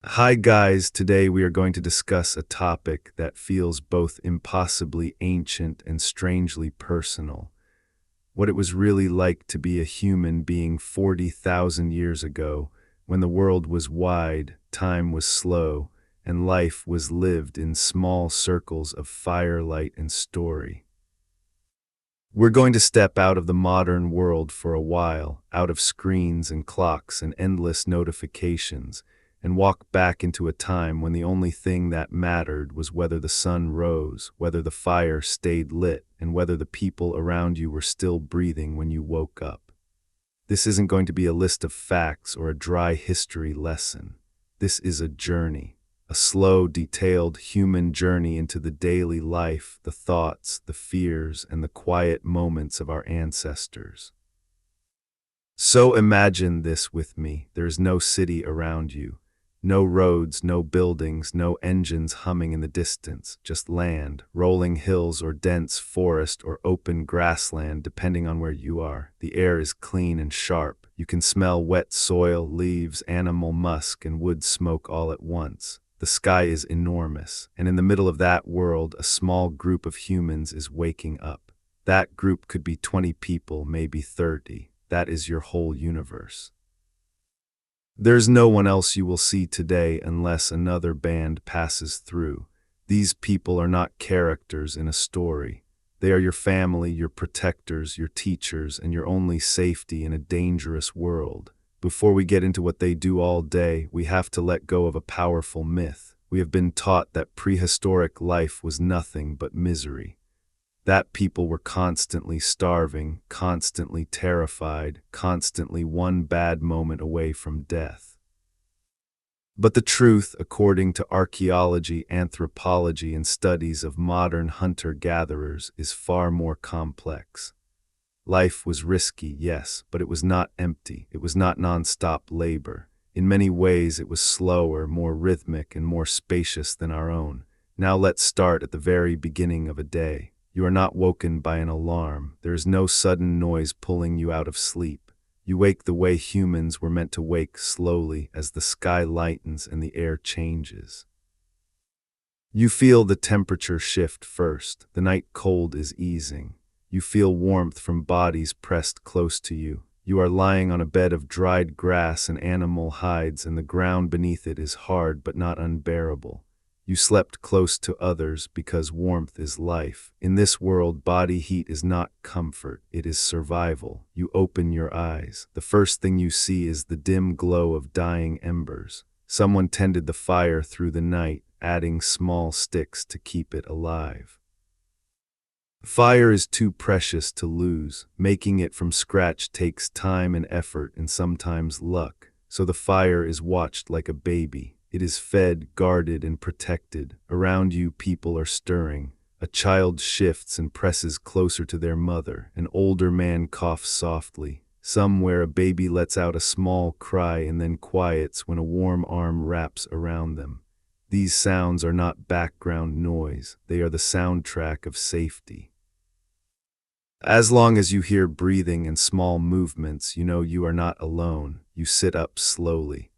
Hi guys, today we are going to discuss a topic that feels both impossibly ancient and strangely personal. What it was really like to be a human being 40,000 years ago, when the world was wide, time was slow, and life was lived in small circles of firelight and story. We're going to step out of the modern world for a while, out of screens and clocks and endless notifications, and walk back into a time when the only thing that mattered was whether the sun rose, whether the fire stayed lit, and whether the people around you were still breathing when you woke up. This isn't going to be a list of facts or a dry history lesson. This is a journey. A slow, detailed human journey into the daily life, the thoughts, the fears, and the quiet moments of our ancestors. So imagine this with me. There is no city around you. No roads, no buildings, no engines humming in the distance, just land, rolling hills or dense forest or open grassland depending on where you are. The air is clean and sharp. You can smell wet soil, leaves, animal musk, and wood smoke all at once. The sky is enormous, and in the middle of that world, a small group of humans is waking up. That group could be 20 people, maybe 30. That is your whole universe. There's no one else you will see today unless another band passes through. These people are not characters in a story. They are your family, your protectors, your teachers, and your only safety in a dangerous world. Before we get into what they do all day, we have to let go of a powerful myth. We have been taught that prehistoric life was nothing but misery. That people were constantly starving, constantly terrified, constantly one bad moment away from death. But the truth, according to archaeology, anthropology, and studies of modern hunter-gatherers, is far more complex. Life was risky, yes, but it was not empty. It was not nonstop labor. In many ways, it was slower, more rhythmic, and more spacious than our own. Now let's start at the very beginning of a day. You are not woken by an alarm. There is no sudden noise pulling you out of sleep. You wake the way humans were meant to wake, slowly, as the sky lightens and the air changes. You feel the temperature shift first. The night cold is easing. You feel warmth from bodies pressed close to you. You are lying on a bed of dried grass and animal hides, and the ground beneath it is hard but not unbearable. You slept close to others because warmth is life. In this world, body heat is not comfort, it is survival. You open your eyes. The first thing you see is the dim glow of dying embers. Someone tended the fire through the night, adding small sticks to keep it alive. Fire is too precious to lose. Making it from scratch takes time and effort and sometimes luck. So the fire is watched like a baby. It is fed, guarded, and protected. Around you, people are stirring. A child shifts and presses closer to their mother. An older man coughs softly. Somewhere, a baby lets out a small cry and then quiets when a warm arm wraps around them. These sounds are not background noise. They are the soundtrack of safety. As long as you hear breathing and small movements, you know you are not alone. You sit up slowly.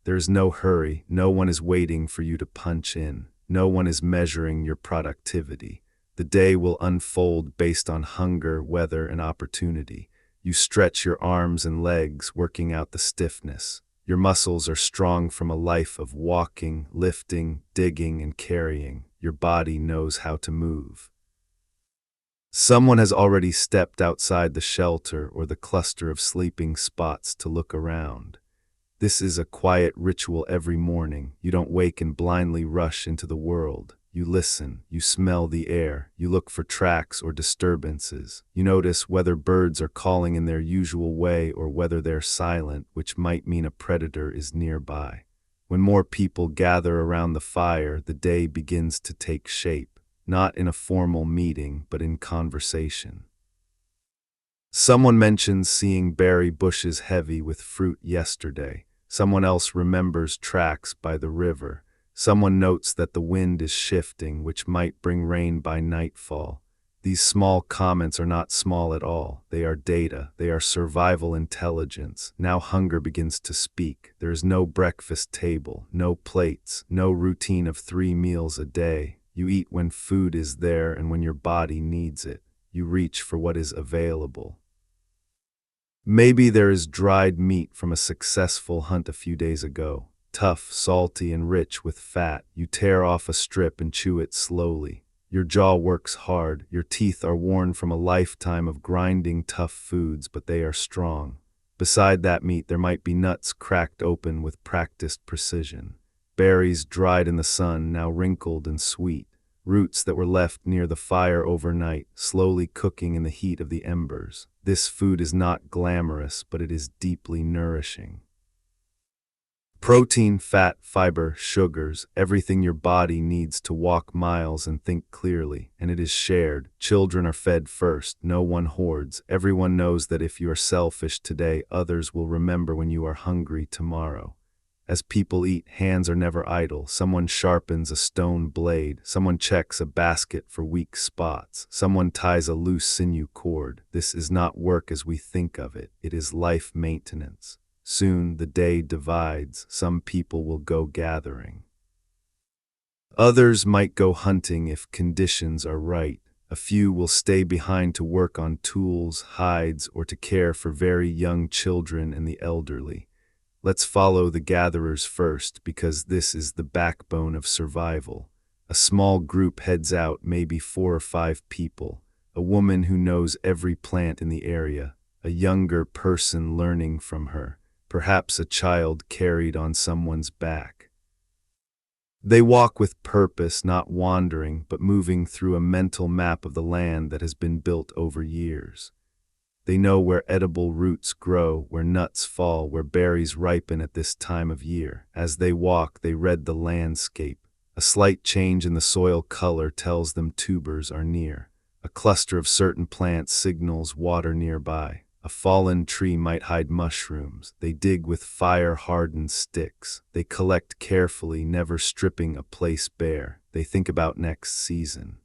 There is no hurry. No one is waiting for you to punch in. No one is measuring your productivity. The day will unfold based on hunger, weather, and opportunity. You stretch your arms and legs, working out the stiffness. Your muscles are strong from a life of walking, lifting, digging, and carrying. Your body knows how to move. Someone has already stepped outside the shelter or the cluster of sleeping spots to look around. This is a quiet ritual every morning. You don't wake and blindly rush into the world. You listen, you smell the air, you look for tracks or disturbances. You notice whether birds are calling in their usual way or whether they're silent, which might mean a predator is nearby. When more people gather around the fire, the day begins to take shape, not in a formal meeting, but in conversation. Someone mentions seeing berry bushes heavy with fruit yesterday. Someone else remembers tracks by the river. Someone notes that the wind is shifting, which might bring rain by nightfall. These small comments are not small at all. They are data. They are survival intelligence. Now hunger begins to speak. There is no breakfast table, no plates, no routine of 3 meals a day. You eat when food is there and when your body needs it. You reach for what is available. Maybe there is dried meat from a successful hunt a few days ago. Tough, salty, and rich with fat. You tear off a strip and chew it slowly. Your jaw works hard. Your teeth are worn from a lifetime of grinding tough foods, but they are strong. Beside that meat, there might be nuts cracked open with practiced precision. Berries dried in the sun, now wrinkled and sweet. Roots that were left near the fire overnight, slowly cooking in the heat of the embers. This food is not glamorous, but it is deeply nourishing. Protein, fat, fiber, sugars, everything your body needs to walk miles and think clearly, and it is shared. Children are fed first, no one hoards. Everyone knows that if you are selfish today, others will remember when you are hungry tomorrow. As people eat, hands are never idle. Someone sharpens a stone blade. Someone checks a basket for weak spots. Someone ties a loose sinew cord. This is not work as we think of it. It is life maintenance. Soon the day divides. Some people will go gathering. Others might go hunting if conditions are right. A few will stay behind to work on tools, hides, or to care for very young children and the elderly. Let's follow the gatherers first, because this is the backbone of survival. A small group heads out, maybe 4 or 5 people. A woman who knows every plant in the area. A younger person learning from her. Perhaps a child carried on someone's back. They walk with purpose, not wandering, but moving through a mental map of the land that has been built over years. They know where edible roots grow, where nuts fall, where berries ripen at this time of year. As they walk, they read the landscape. A slight change in the soil color tells them tubers are near. A cluster of certain plants signals water nearby. A fallen tree might hide mushrooms. They dig with fire-hardened sticks. They collect carefully, never stripping a place bare. They think about next season.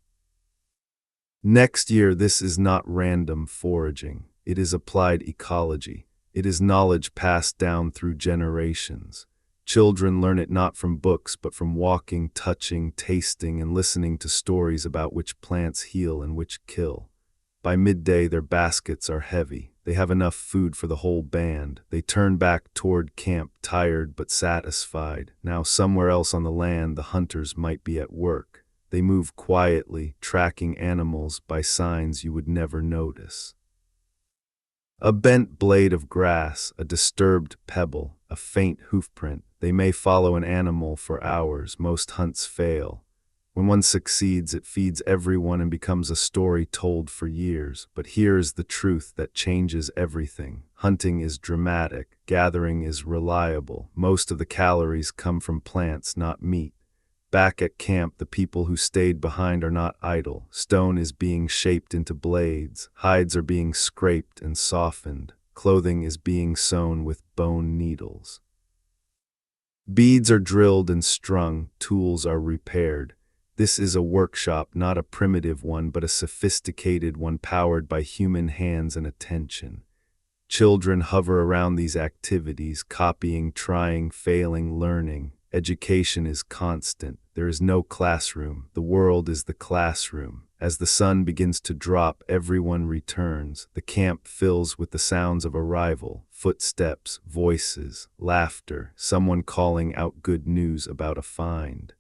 Next year, this is not random foraging. It is applied ecology. It is knowledge passed down through generations. Children learn it not from books, but from walking, touching, tasting, and listening to stories about which plants heal and which kill. By midday, their baskets are heavy. They have enough food for the whole band. They turn back toward camp, tired but satisfied. Now somewhere else on the land, the hunters might be at work. They move quietly, tracking animals by signs you would never notice. A bent blade of grass, a disturbed pebble, a faint hoofprint. They may follow an animal for hours. Most hunts fail. When one succeeds, it feeds everyone and becomes a story told for years. But here is the truth that changes everything. Hunting is dramatic. Gathering is reliable. Most of the calories come from plants, not meat. Back at camp, the people who stayed behind are not idle. Stone is being shaped into blades. Hides are being scraped and softened. Clothing is being sewn with bone needles. Beads are drilled and strung. Tools are repaired. This is a workshop, not a primitive one, but a sophisticated one powered by human hands and attention. Children hover around these activities, copying, trying, failing, learning. Education is constant. There is no classroom. The world is the classroom. As the sun begins to drop, everyone returns. The camp fills with the sounds of arrival, footsteps, voices, laughter, someone calling out good news about a find.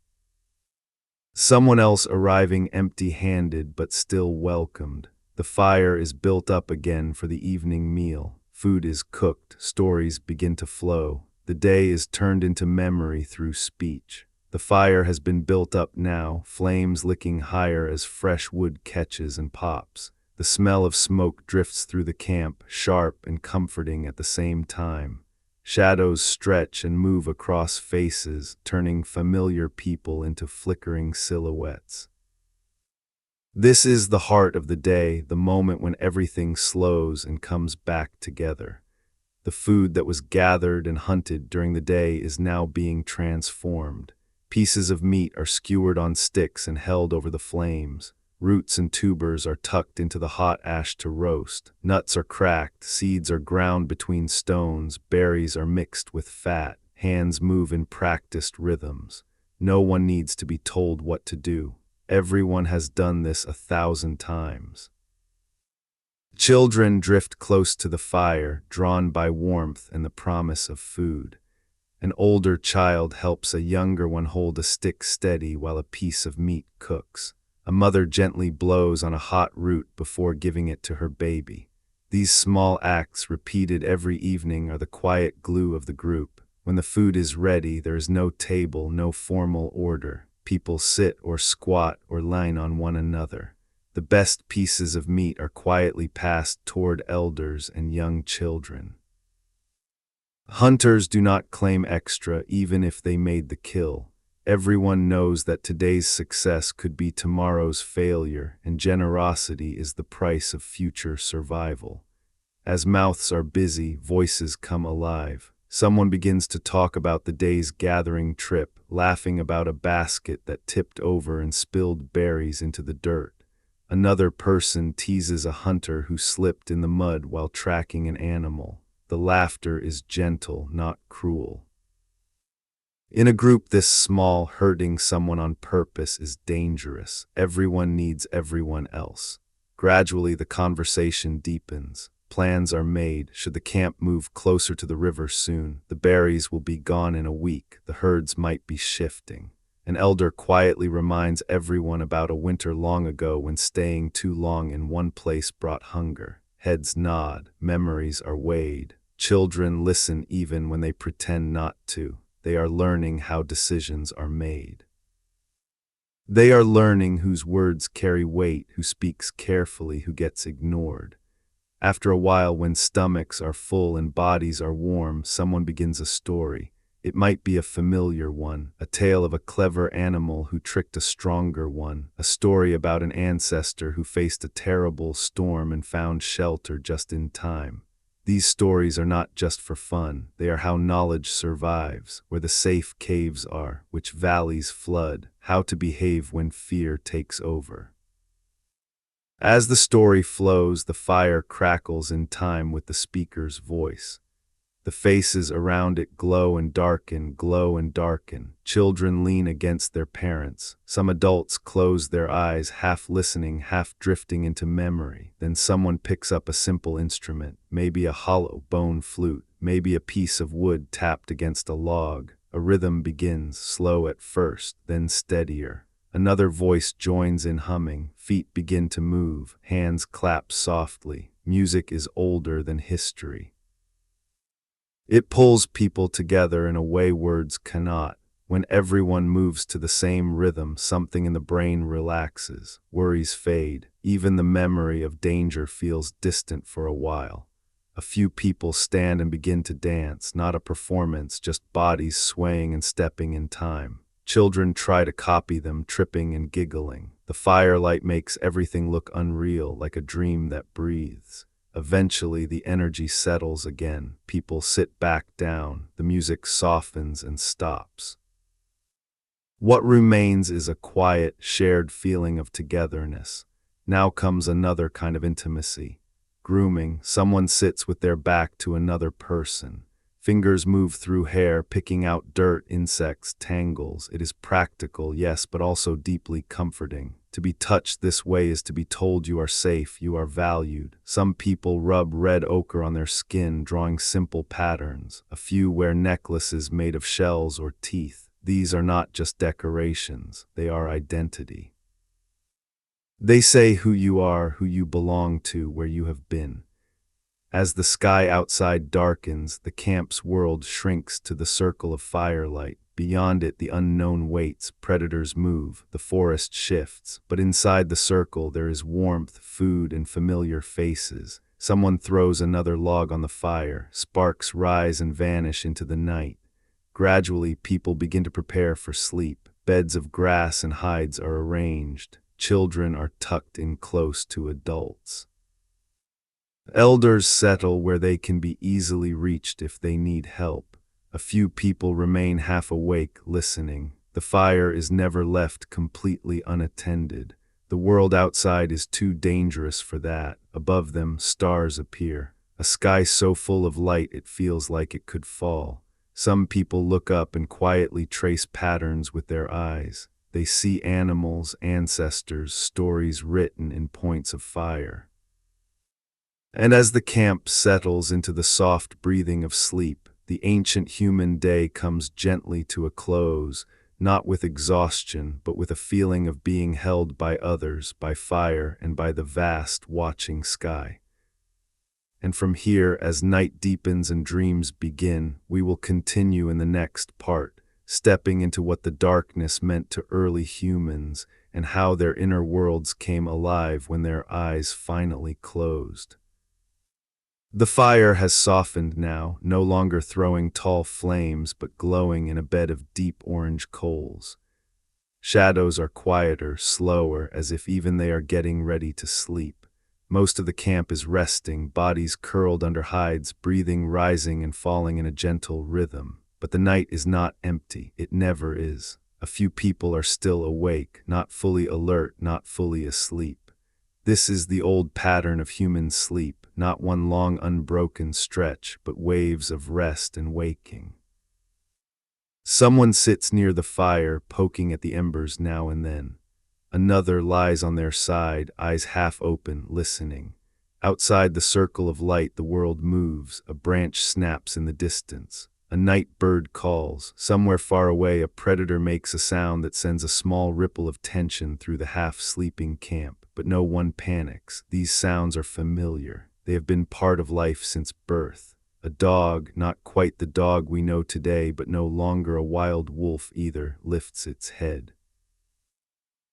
Someone else arriving empty-handed but still welcomed. The fire is built up again for the evening meal. Food is cooked. Stories begin to flow. The day is turned into memory through speech. The fire has been built up now, flames licking higher as fresh wood catches and pops. The smell of smoke drifts through the camp, sharp and comforting at the same time. Shadows stretch and move across faces, turning familiar people into flickering silhouettes. This is the heart of the day, the moment when everything slows and comes back together. The food that was gathered and hunted during the day is now being transformed. Pieces of meat are skewered on sticks and held over the flames. Roots and tubers are tucked into the hot ash to roast. Nuts are cracked, seeds are ground between stones, berries are mixed with fat. Hands move in practiced rhythms. No one needs to be told what to do. Everyone has done this 1,000 times. Children drift close to the fire, drawn by warmth and the promise of food. An older child helps a younger one hold a stick steady while a piece of meat cooks. A mother gently blows on a hot root before giving it to her baby. These small acts, repeated every evening, are the quiet glue of the group. When the food is ready, there is no table, no formal order. People sit or squat or lean on one another. The best pieces of meat are quietly passed toward elders and young children. Hunters do not claim extra even if they made the kill. Everyone knows that today's success could be tomorrow's failure, and generosity is the price of future survival. As mouths are busy, voices come alive. Someone begins to talk about the day's gathering trip, laughing about a basket that tipped over and spilled berries into the dirt. Another person teases a hunter who slipped in the mud while tracking an animal. The laughter is gentle, not cruel. In a group this small, hurting someone on purpose is dangerous. Everyone needs everyone else. Gradually, the conversation deepens. Plans are made. Should the camp move closer to the river soon? The berries will be gone in a week. The herds might be shifting. An elder quietly reminds everyone about a winter long ago when staying too long in one place brought hunger. Heads nod. Memories are weighed. Children listen even when they pretend not to. They are learning how decisions are made. They are learning whose words carry weight, who speaks carefully, who gets ignored. After a while, when stomachs are full and bodies are warm, someone begins a story. It might be a familiar one, a tale of a clever animal who tricked a stronger one, a story about an ancestor who faced a terrible storm and found shelter just in time. These stories are not just for fun, they are how knowledge survives, where the safe caves are, which valleys flood, how to behave when fear takes over. As the story flows, the fire crackles in time with the speaker's voice. The faces around it glow and darken, glow and darken. Children lean against their parents. Some adults close their eyes, half listening, half drifting into memory. Then someone picks up a simple instrument, maybe a hollow bone flute, maybe a piece of wood tapped against a log. A rhythm begins, slow at first, then steadier. Another voice joins in humming. Feet begin to move. Hands clap softly. Music is older than history. It pulls people together in a way words cannot. When everyone moves to the same rhythm, something in the brain relaxes. Worries fade. Even the memory of danger feels distant for a while. A few people stand and begin to dance, not a performance, just bodies swaying and stepping in time. Children try to copy them, tripping and giggling. The firelight makes everything look unreal, like a dream that breathes. Eventually, the energy settles again. People sit back down. The music softens and stops. What remains is a quiet, shared feeling of togetherness. Now comes another kind of intimacy. Grooming. Someone sits with their back to another person. Fingers move through hair, picking out dirt, insects, tangles. It is practical, yes, but also deeply comforting. To be touched this way is to be told you are safe, you are valued. Some people rub red ochre on their skin, drawing simple patterns. A few wear necklaces made of shells or teeth. These are not just decorations, they are identity. They say who you are, who you belong to, where you have been. As the sky outside darkens, the camp's world shrinks to the circle of firelight. Beyond it, the unknown waits. Predators move, the forest shifts. But inside the circle, there is warmth, food, and familiar faces. Someone throws another log on the fire. Sparks rise and vanish into the night. Gradually, people begin to prepare for sleep. Beds of grass and hides are arranged. Children are tucked in close to adults. Elders settle where they can be easily reached if they need help. A few people remain half awake, listening. The fire is never left completely unattended. The world outside is too dangerous for that. Above them, stars appear. A sky so full of light it feels like it could fall. Some people look up and quietly trace patterns with their eyes. They see animals, ancestors, stories written in points of fire. And as the camp settles into the soft breathing of sleep, the ancient human day comes gently to a close, not with exhaustion, but with a feeling of being held by others, by fire, and by the vast, watching sky. And from here, as night deepens and dreams begin, we will continue in the next part, stepping into what the darkness meant to early humans and how their inner worlds came alive when their eyes finally closed. The fire has softened now, no longer throwing tall flames but glowing in a bed of deep orange coals. Shadows are quieter, slower, as if even they are getting ready to sleep. Most of the camp is resting, bodies curled under hides, breathing rising and falling in a gentle rhythm. But the night is not empty, it never is. A few people are still awake, not fully alert, not fully asleep. This is the old pattern of human sleep, not one long unbroken stretch, but waves of rest and waking. Someone sits near the fire, poking at the embers now and then. Another lies on their side, eyes half open, listening. Outside the circle of light, the world moves, a branch snaps in the distance. A night bird calls. Somewhere far away, a predator makes a sound that sends a small ripple of tension through the half-sleeping camp. But no one panics. These sounds are familiar. They have been part of life since birth. A dog, not quite the dog we know today, but no longer a wild wolf either, lifts its head.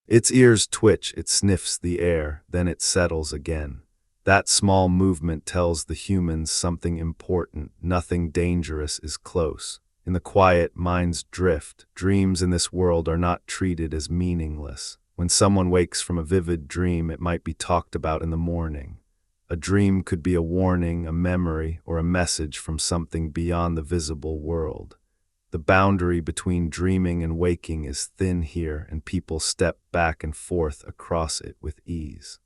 Its ears twitch, it sniffs the air, then it settles again. That small movement tells the humans something important. Nothing dangerous is close. In the quiet, minds drift. Dreams in this world are not treated as meaningless. When someone wakes from a vivid dream, it might be talked about in the morning. A dream could be a warning, a memory, or a message from something beyond the visible world. The boundary between dreaming and waking is thin here, and people step back and forth across it with ease.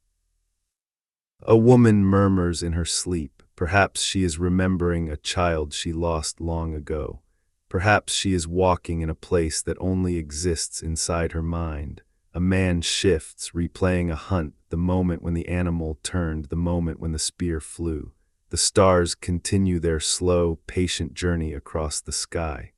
A woman murmurs in her sleep. Perhaps she is remembering a child she lost long ago. Perhaps she is walking in a place that only exists inside her mind. A man shifts, replaying a hunt, the moment when the animal turned, the moment when the spear flew. The stars continue their slow, patient journey across the sky.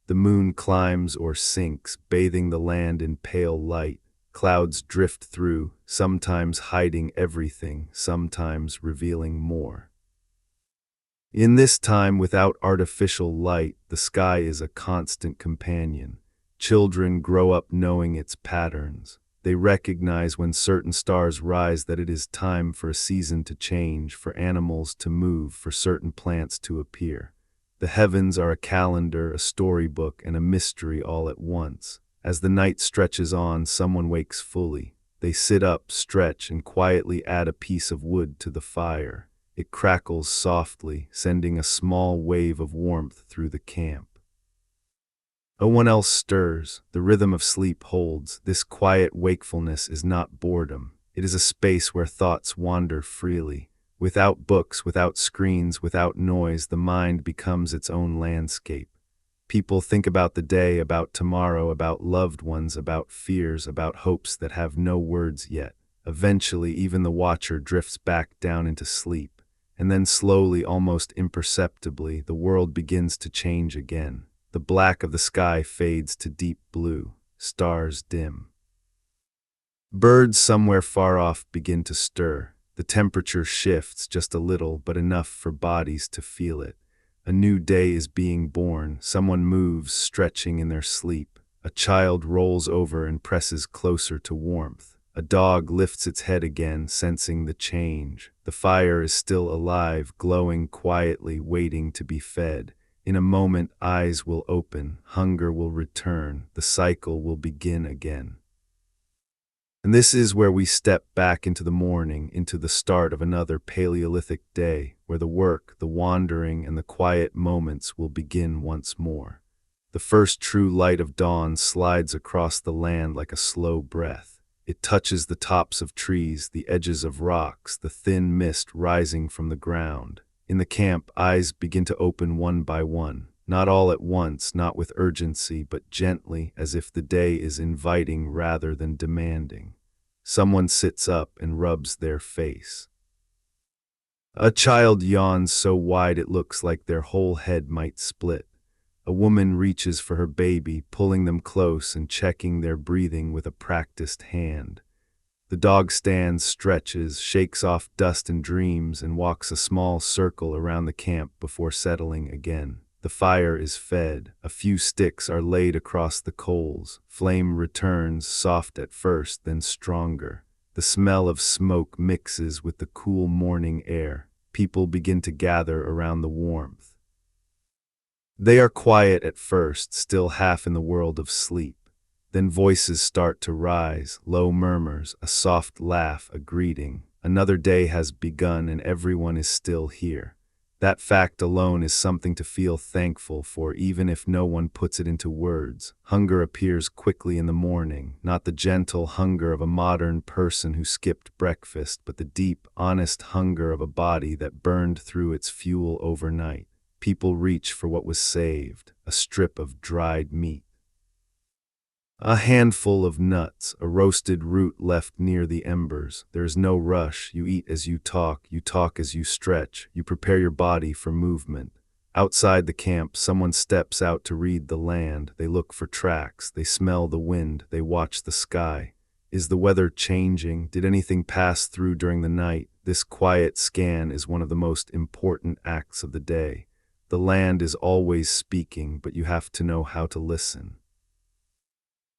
The moon climbs or sinks, bathing the land in pale light. Clouds drift through, sometimes hiding everything, sometimes revealing more. In this time without artificial light, the sky is a constant companion. Children grow up knowing its patterns. They recognize when certain stars rise that it is time for a season to change, for animals to move, for certain plants to appear. The heavens are a calendar, a storybook, and a mystery all at once. As the night stretches on, someone wakes fully. They sit up, stretch, and quietly add a piece of wood to the fire. It crackles softly, sending a small wave of warmth through the camp. No one else stirs. The rhythm of sleep holds. This quiet wakefulness is not boredom. It is a space where thoughts wander freely. Without books, without screens, without noise, the mind becomes its own landscape. People think about the day, about tomorrow, about loved ones, about fears, about hopes that have no words yet. Eventually, even the watcher drifts back down into sleep. And then slowly, almost imperceptibly, the world begins to change again. The black of the sky fades to deep blue. Stars dim. Birds somewhere far off begin to stir. The temperature shifts just a little, but enough for bodies to feel it. A new day is being born. Someone moves, stretching in their sleep. A child rolls over and presses closer to warmth. A dog lifts its head again, sensing the change. The fire is still alive, glowing quietly, waiting to be fed. In a moment, eyes will open, hunger will return, the cycle will begin again. And this is where we step back into the morning, into the start of another Paleolithic day, where the work, the wandering, and the quiet moments will begin once more. The first true light of dawn slides across the land like a slow breath. It touches the tops of trees, the edges of rocks, the thin mist rising from the ground. In the camp, eyes begin to open one by one. Not all at once, not with urgency, but gently, as if the day is inviting rather than demanding. Someone sits up and rubs their face. A child yawns so wide it looks like their whole head might split. A woman reaches for her baby, pulling them close and checking their breathing with a practiced hand. The dog stands, stretches, shakes off dust and dreams, and walks a small circle around the camp before settling again. The fire is fed. A few sticks are laid across the coals. Flame returns, soft at first, then stronger. The smell of smoke mixes with the cool morning air. People begin to gather around the warmth. They are quiet at first, still half in the world of sleep. Then voices start to rise, low murmurs, a soft laugh, a greeting. Another day has begun and everyone is still here. That fact alone is something to feel thankful for, even if no one puts it into words. Hunger appears quickly in the morning, not the gentle hunger of a modern person who skipped breakfast, but the deep, honest hunger of a body that burned through its fuel overnight. People reach for what was saved, a strip of dried meat, a handful of nuts, a roasted root left near the embers. There is no rush. You eat as you talk as you stretch, you prepare your body for movement. Outside the camp, someone steps out to read the land. They look for tracks, they smell the wind, they watch the sky. Is the weather changing? Did anything pass through during the night? This quiet scan is one of the most important acts of the day. The land is always speaking, but you have to know how to listen.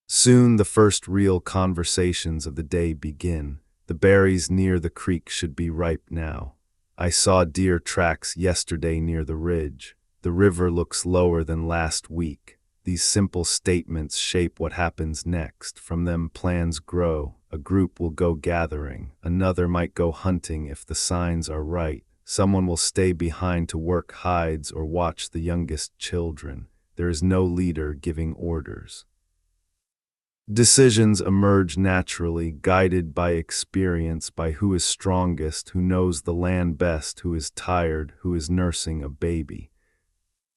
Soon the first real conversations of the day begin. The berries near the creek should be ripe now. I saw deer tracks yesterday near the ridge. The river looks lower than last week. These simple statements shape what happens next. From them plans grow. A group will go gathering. Another might go hunting if the signs are right. Someone will stay behind to work hides or watch the youngest children. There is no leader giving orders. Decisions emerge naturally, guided by experience, by who is strongest, who knows the land best, who is tired, who is nursing a baby.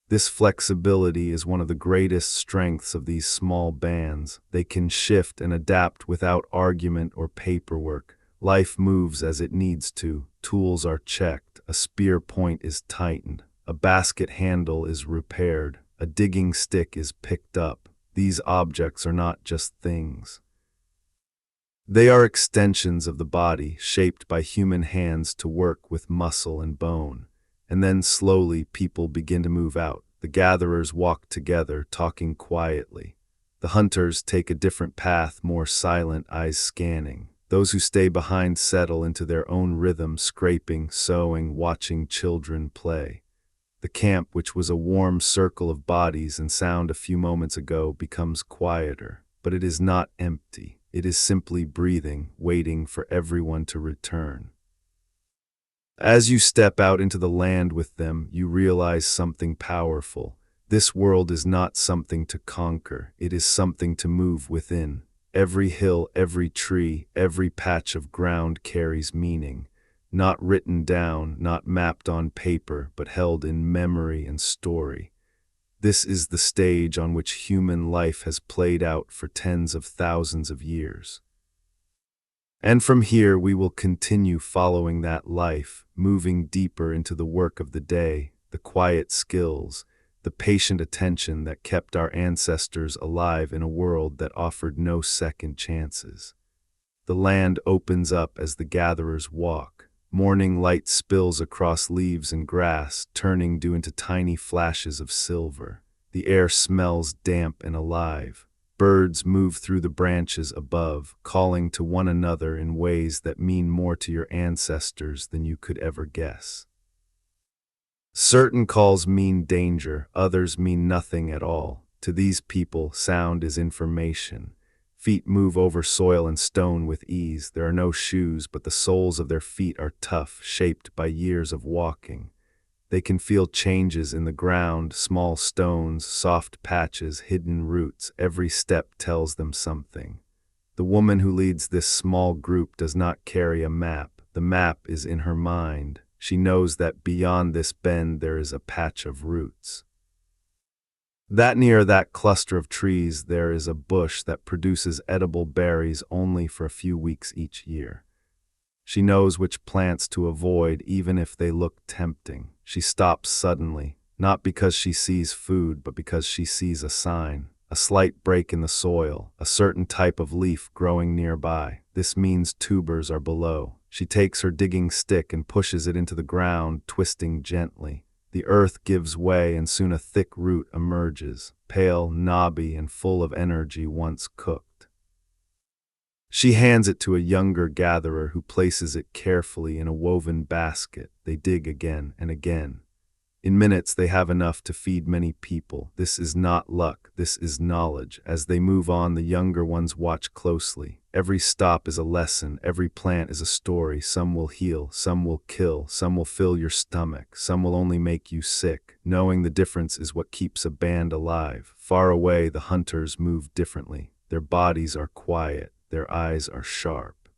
This flexibility is one of the greatest strengths of these small bands. They can shift and adapt without argument or paperwork. Life moves as it needs to. Tools are checked. A spear point is tightened. A basket handle is repaired. A digging stick is picked up. These objects are not just things. They are extensions of the body, shaped by human hands to work with muscle and bone. And then slowly people begin to move out. The gatherers walk together, talking quietly. The hunters take a different path, more silent, eyes scanning. Those who stay behind settle into their own rhythm, scraping, sewing, watching children play. The camp, which was a warm circle of bodies and sound a few moments ago, becomes quieter. But it is not empty. It is simply breathing, waiting for everyone to return. As you step out into the land with them, you realize something powerful. This world is not something to conquer. It is something to move within. Every hill, every tree, every patch of ground carries meaning. Not written down, not mapped on paper, but held in memory and story. This is the stage on which human life has played out for tens of thousands of years. And from here we will continue following that life, moving deeper into the work of the day, the quiet skills, the patient attention that kept our ancestors alive in a world that offered no second chances. The land opens up as the gatherers walk. Morning light spills across leaves and grass, turning dew into tiny flashes of silver. The air smells damp and alive. Birds move through the branches above, calling to one another in ways that mean more to your ancestors than you could ever guess. Certain calls mean danger, others mean nothing at all. To these people, sound is information. Feet move over soil and stone with ease. There are no shoes, but the soles of their feet are tough, shaped by years of walking. They can feel changes in the ground, small stones, soft patches, hidden roots. Every step tells them something. The woman who leads this small group does not carry a map. The map is in her mind. She knows that beyond this bend there is a patch of roots. That near that cluster of trees there is a bush that produces edible berries only for a few weeks each year. She knows which plants to avoid even if they look tempting. She stops suddenly, not because she sees food, but because she sees a sign, a slight break in the soil, a certain type of leaf growing nearby. This means tubers are below. She takes her digging stick and pushes it into the ground, twisting gently. The earth gives way and soon a thick root emerges, pale, knobby, and full of energy once cooked. She hands it to a younger gatherer who places it carefully in a woven basket. They dig again and again. In minutes they have enough to feed many people. This is not luck, this is knowledge. As they move on, the younger ones watch closely. Every stop is a lesson, every plant is a story. Some will heal, some will kill, some will fill your stomach, some will only make you sick. Knowing the difference is what keeps a band alive. Far away, the hunters move differently. Their bodies are quiet, their eyes are sharp.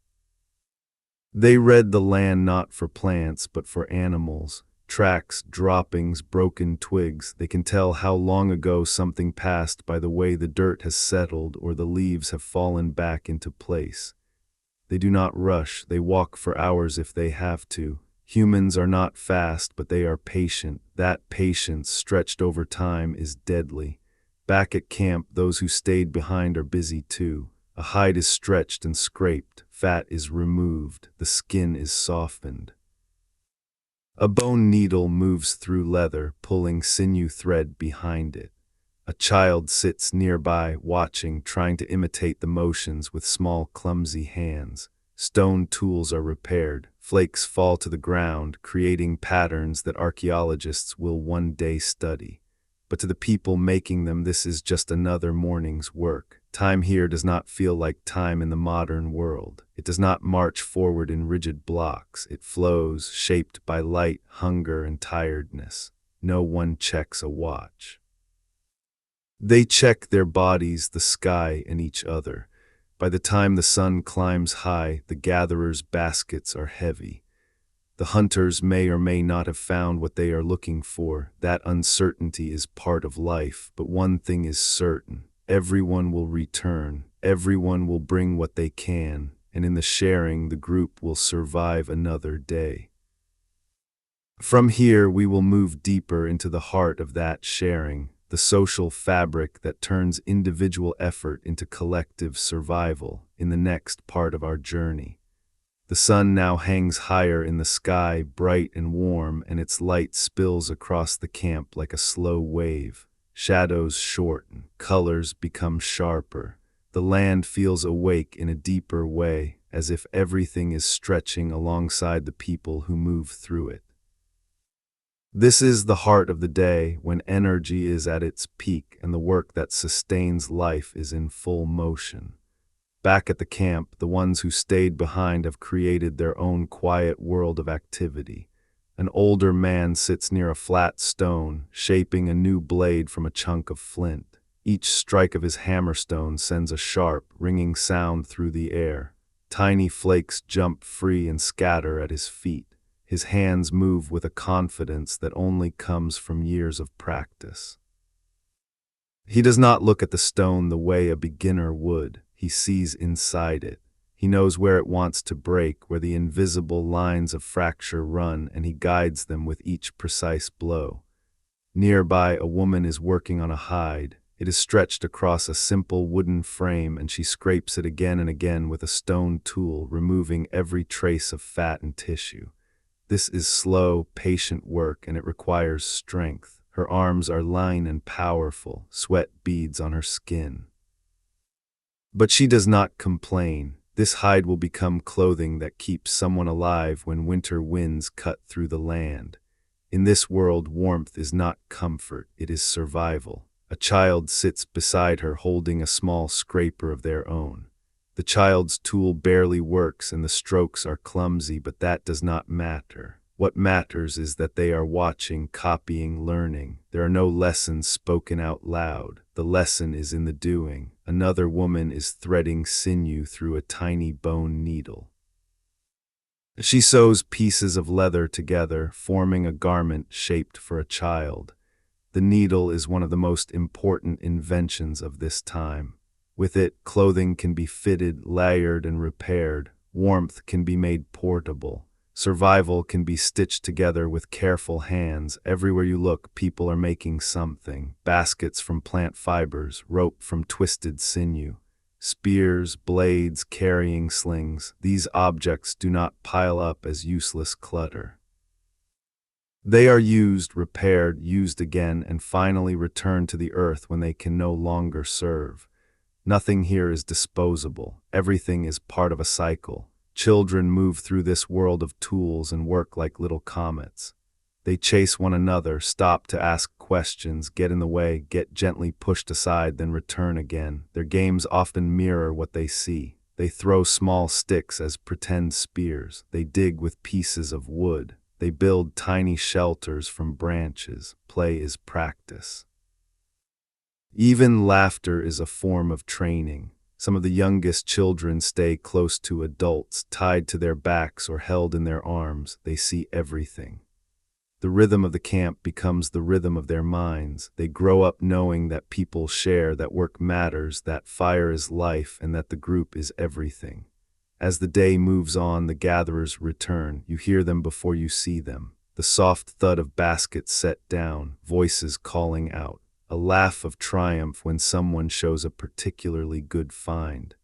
They read the land not for plants, but for animals. Tracks, droppings, broken twigs. They can tell how long ago something passed by the way the dirt has settled or the leaves have fallen back into place. They do not rush, they walk for hours if they have to. Humans are not fast, but they are patient. That patience, stretched over time, is deadly. Back at camp, those who stayed behind are busy too. A hide is stretched and scraped, fat is removed, the skin is softened. A bone needle moves through leather, pulling sinew thread behind it. A child sits nearby, watching, trying to imitate the motions with small, clumsy hands. Stone tools are repaired. Flakes fall to the ground, creating patterns that archaeologists will one day study. But to the people making them, this is just another morning's work. Time here does not feel like time in the modern world. It does not march forward in rigid blocks. It flows, shaped by light, hunger, and tiredness. No one checks a watch. They check their bodies, the sky, and each other. By the time the sun climbs high, the gatherers' baskets are heavy. The hunters may or may not have found what they are looking for. That uncertainty is part of life, but one thing is certain. Everyone will return, everyone will bring what they can, and in the sharing the group will survive another day. From here we will move deeper into the heart of that sharing, the social fabric that turns individual effort into collective survival in the next part of our journey. The sun now hangs higher in the sky, bright and warm, and its light spills across the camp like a slow wave. Shadows shorten, colors become sharper. The land feels awake in a deeper way, as if everything is stretching alongside the people who move through it. This is the heart of the day, when energy is at its peak and the work that sustains life is in full motion. Back at the camp, the ones who stayed behind have created their own quiet world of activity. An older man sits near a flat stone, shaping a new blade from a chunk of flint. Each strike of his hammerstone sends a sharp, ringing sound through the air. Tiny flakes jump free and scatter at his feet. His hands move with a confidence that only comes from years of practice. He does not look at the stone the way a beginner would. He sees inside it. He knows where it wants to break, where the invisible lines of fracture run, and he guides them with each precise blow. Nearby, a woman is working on a hide. It is stretched across a simple wooden frame, and she scrapes it again and again with a stone tool, removing every trace of fat and tissue. This is slow, patient work, and it requires strength. Her arms are lean and powerful, sweat beads on her skin. But she does not complain. This hide will become clothing that keeps someone alive when winter winds cut through the land. In this world, warmth is not comfort, it is survival. A child sits beside her holding a small scraper of their own. The child's tool barely works and the strokes are clumsy, but that does not matter. What matters is that they are watching, copying, learning. There are no lessons spoken out loud. The lesson is in the doing. Another woman is threading sinew through a tiny bone needle. She sews pieces of leather together, forming a garment shaped for a child. The needle is one of the most important inventions of this time. With it, clothing can be fitted, layered, and repaired. Warmth can be made portable. Survival can be stitched together with careful hands. Everywhere you look, people are making something. Baskets from plant fibers, rope from twisted sinew. Spears, blades, carrying slings. These objects do not pile up as useless clutter. They are used, repaired, used again, and finally returned to the earth when they can no longer serve. Nothing here is disposable. Everything is part of a cycle. Children move through this world of tools and work like little comets. They chase one another, stop to ask questions, get in the way, get gently pushed aside, then return again. Their games often mirror what they see. They throw small sticks as pretend spears. They dig with pieces of wood. They build tiny shelters from branches. Play is practice. Even laughter is a form of training. Some of the youngest children stay close to adults, tied to their backs or held in their arms. They see everything. The rhythm of the camp becomes the rhythm of their minds. They grow up knowing that people share, that work matters, that fire is life, and that the group is everything. As the day moves on, the gatherers return. You hear them before you see them. The soft thud of baskets set down, voices calling out. A laugh of triumph when someone shows a particularly good find.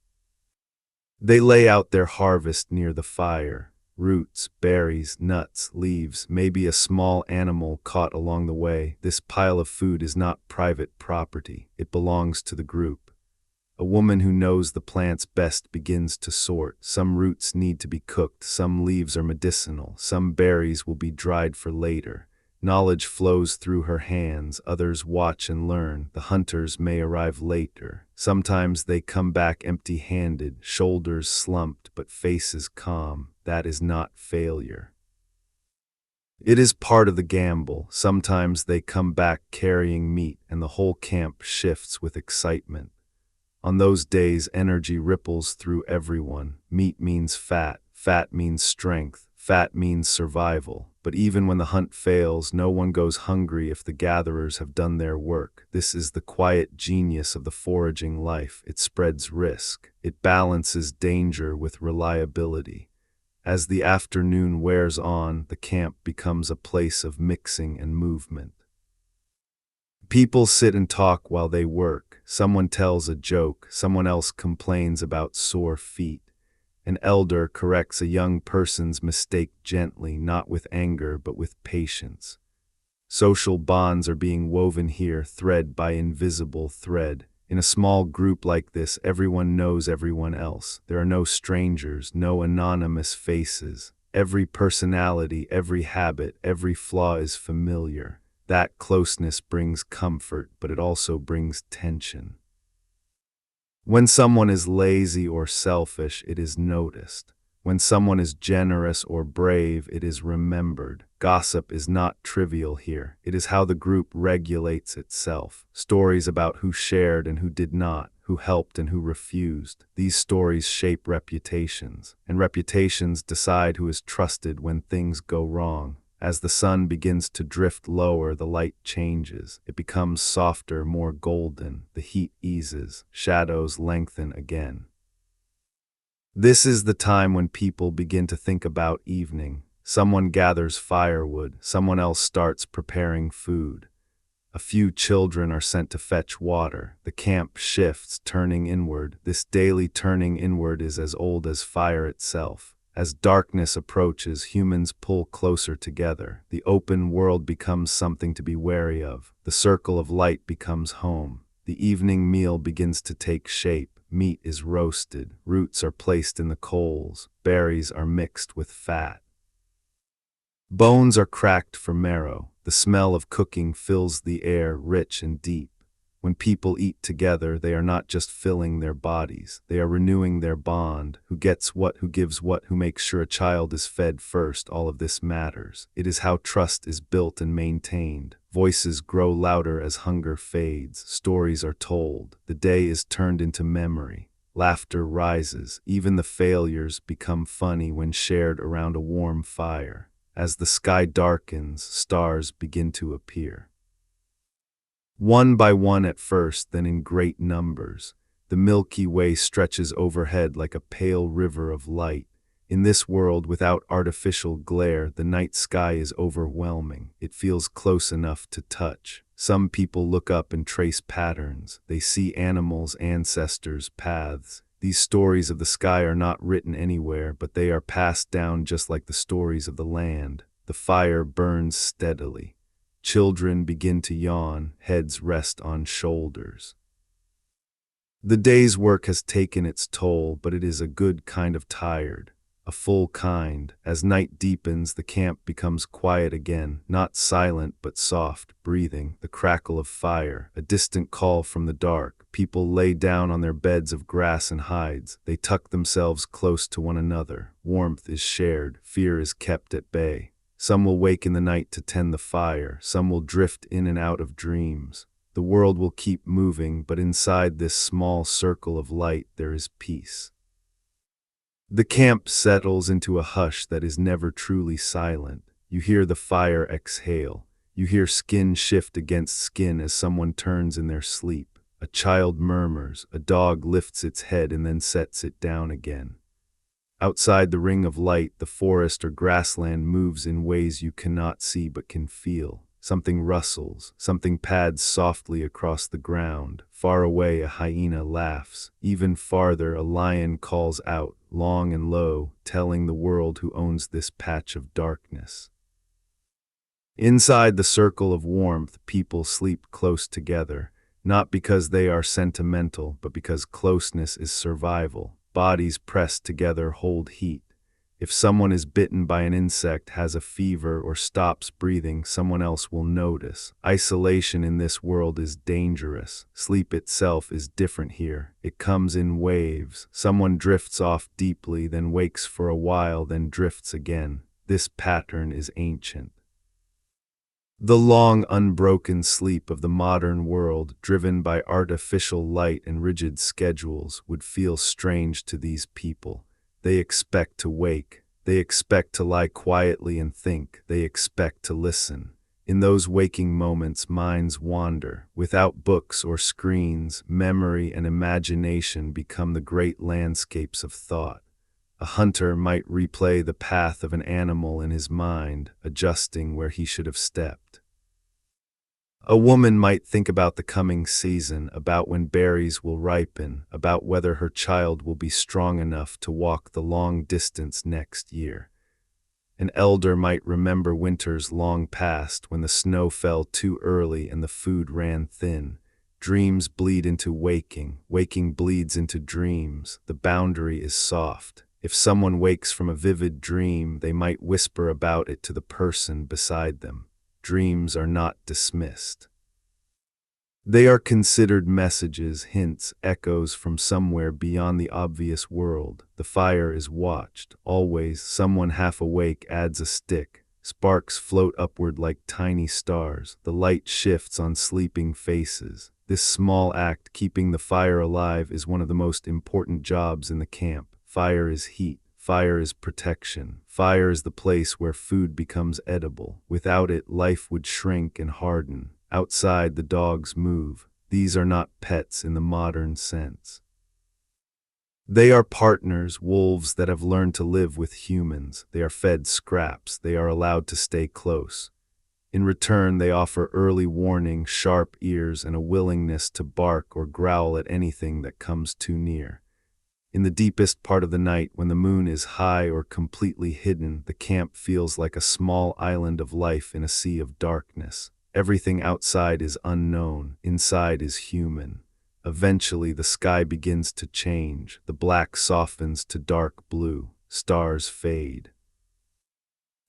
They lay out their harvest near the fire. Roots, berries, nuts, leaves, maybe a small animal caught along the way. This pile of food is not private property. It belongs to the group. A woman who knows the plants best begins to sort. Some roots need to be cooked, some leaves are medicinal, some berries will be dried for later. Knowledge flows through her hands, others watch and learn. The hunters may arrive later. Sometimes they come back empty-handed, shoulders slumped but faces calm. That is not failure. It is part of the gamble. Sometimes they come back carrying meat and the whole camp shifts with excitement. On those days, energy ripples through everyone. Meat means fat, fat means strength, fat means survival. But even when the hunt fails, no one goes hungry if the gatherers have done their work. This is the quiet genius of the foraging life. It spreads risk. It balances danger with reliability. As the afternoon wears on, the camp becomes a place of mixing and movement. People sit and talk while they work. Someone tells a joke. Someone else complains about sore feet. An elder corrects a young person's mistake gently, not with anger, but with patience. Social bonds are being woven here, thread by invisible thread. In a small group like this, everyone knows everyone else. There are no strangers, no anonymous faces. Every personality, every habit, every flaw is familiar. That closeness brings comfort, but it also brings tension. When someone is lazy or selfish, it is noticed. When someone is generous or brave, it is remembered. Gossip is not trivial here. It is how the group regulates itself. Stories about who shared and who did not, who helped and who refused. These stories shape reputations, and reputations decide who is trusted when things go wrong. As the sun begins to drift lower, the light changes. It becomes softer, more golden. The heat eases. Shadows lengthen again. This is the time when people begin to think about evening. Someone gathers firewood. Someone else starts preparing food. A few children are sent to fetch water. The camp shifts, turning inward. This daily turning inward is as old as fire itself. As darkness approaches, humans pull closer together. The open world becomes something to be wary of. The circle of light becomes home. The evening meal begins to take shape. Meat is roasted. Roots are placed in the coals. Berries are mixed with fat. Bones are cracked for marrow. The smell of cooking fills the air, rich and deep. When people eat together, they are not just filling their bodies, they are renewing their bond. Who gets what, who gives what, who makes sure a child is fed first, all of this matters. It is how trust is built and maintained. Voices grow louder as hunger fades, stories are told, the day is turned into memory. Laughter rises, even the failures become funny when shared around a warm fire. As the sky darkens, stars begin to appear. One by one at first, then in great numbers. The Milky Way stretches overhead like a pale river of light. In this world without artificial glare, the night sky is overwhelming. It feels close enough to touch. Some people look up and trace patterns. They see animals, ancestors, paths. These stories of the sky are not written anywhere, but they are passed down just like the stories of the land. The fire burns steadily. Children begin to yawn, heads rest on shoulders. The day's work has taken its toll, but it is a good kind of tired, a full kind. As night deepens, the camp becomes quiet again, not silent but soft, breathing, the crackle of fire, a distant call from the dark. People lay down on their beds of grass and hides. They tuck themselves close to one another. Warmth is shared, fear is kept at bay. Some will wake in the night to tend the fire, some will drift in and out of dreams. The world will keep moving, but inside this small circle of light there is peace. The camp settles into a hush that is never truly silent. You hear the fire exhale. You hear skin shift against skin as someone turns in their sleep. A child murmurs, a dog lifts its head and then sets it down again. Outside the ring of light, the forest or grassland moves in ways you cannot see but can feel. Something rustles, something pads softly across the ground. Far away, a hyena laughs. Even farther, a lion calls out, long and low, telling the world who owns this patch of darkness. Inside the circle of warmth, people sleep close together, not because they are sentimental, but because closeness is survival. Bodies pressed together hold heat. If someone is bitten by an insect, has a fever, or stops breathing, someone else will notice. Isolation in this world is dangerous. Sleep itself is different here. It comes in waves. Someone drifts off deeply, then wakes for a while, then drifts again. This pattern is ancient. The long, unbroken sleep of the modern world, driven by artificial light and rigid schedules, would feel strange to these people. They expect to wake. They expect to lie quietly and think. They expect to listen. In those waking moments, minds wander. Without books or screens, memory and imagination become the great landscapes of thought. A hunter might replay the path of an animal in his mind, adjusting where he should have stepped. A woman might think about the coming season, about when berries will ripen, about whether her child will be strong enough to walk the long distance next year. An elder might remember winters long past when the snow fell too early and the food ran thin. Dreams bleed into waking, waking bleeds into dreams. The boundary is soft. If someone wakes from a vivid dream, they might whisper about it to the person beside them. Dreams are not dismissed. They are considered messages, hints, echoes from somewhere beyond the obvious world. The fire is watched. Always, someone half awake adds a stick. Sparks float upward like tiny stars. The light shifts on sleeping faces. This small act, keeping the fire alive, is one of the most important jobs in the camp. Fire is heat. Fire is protection. Fire is the place where food becomes edible. Without it, life would shrink and harden. Outside, the dogs move. These are not pets in the modern sense. They are partners, wolves that have learned to live with humans. They are fed scraps. They are allowed to stay close. In return, they offer early warning, sharp ears, and a willingness to bark or growl at anything that comes too near. In the deepest part of the night, when the moon is high or completely hidden, the camp feels like a small island of life in a sea of darkness. Everything outside is unknown, inside is human. Eventually, the sky begins to change. The black softens to dark blue. Stars fade.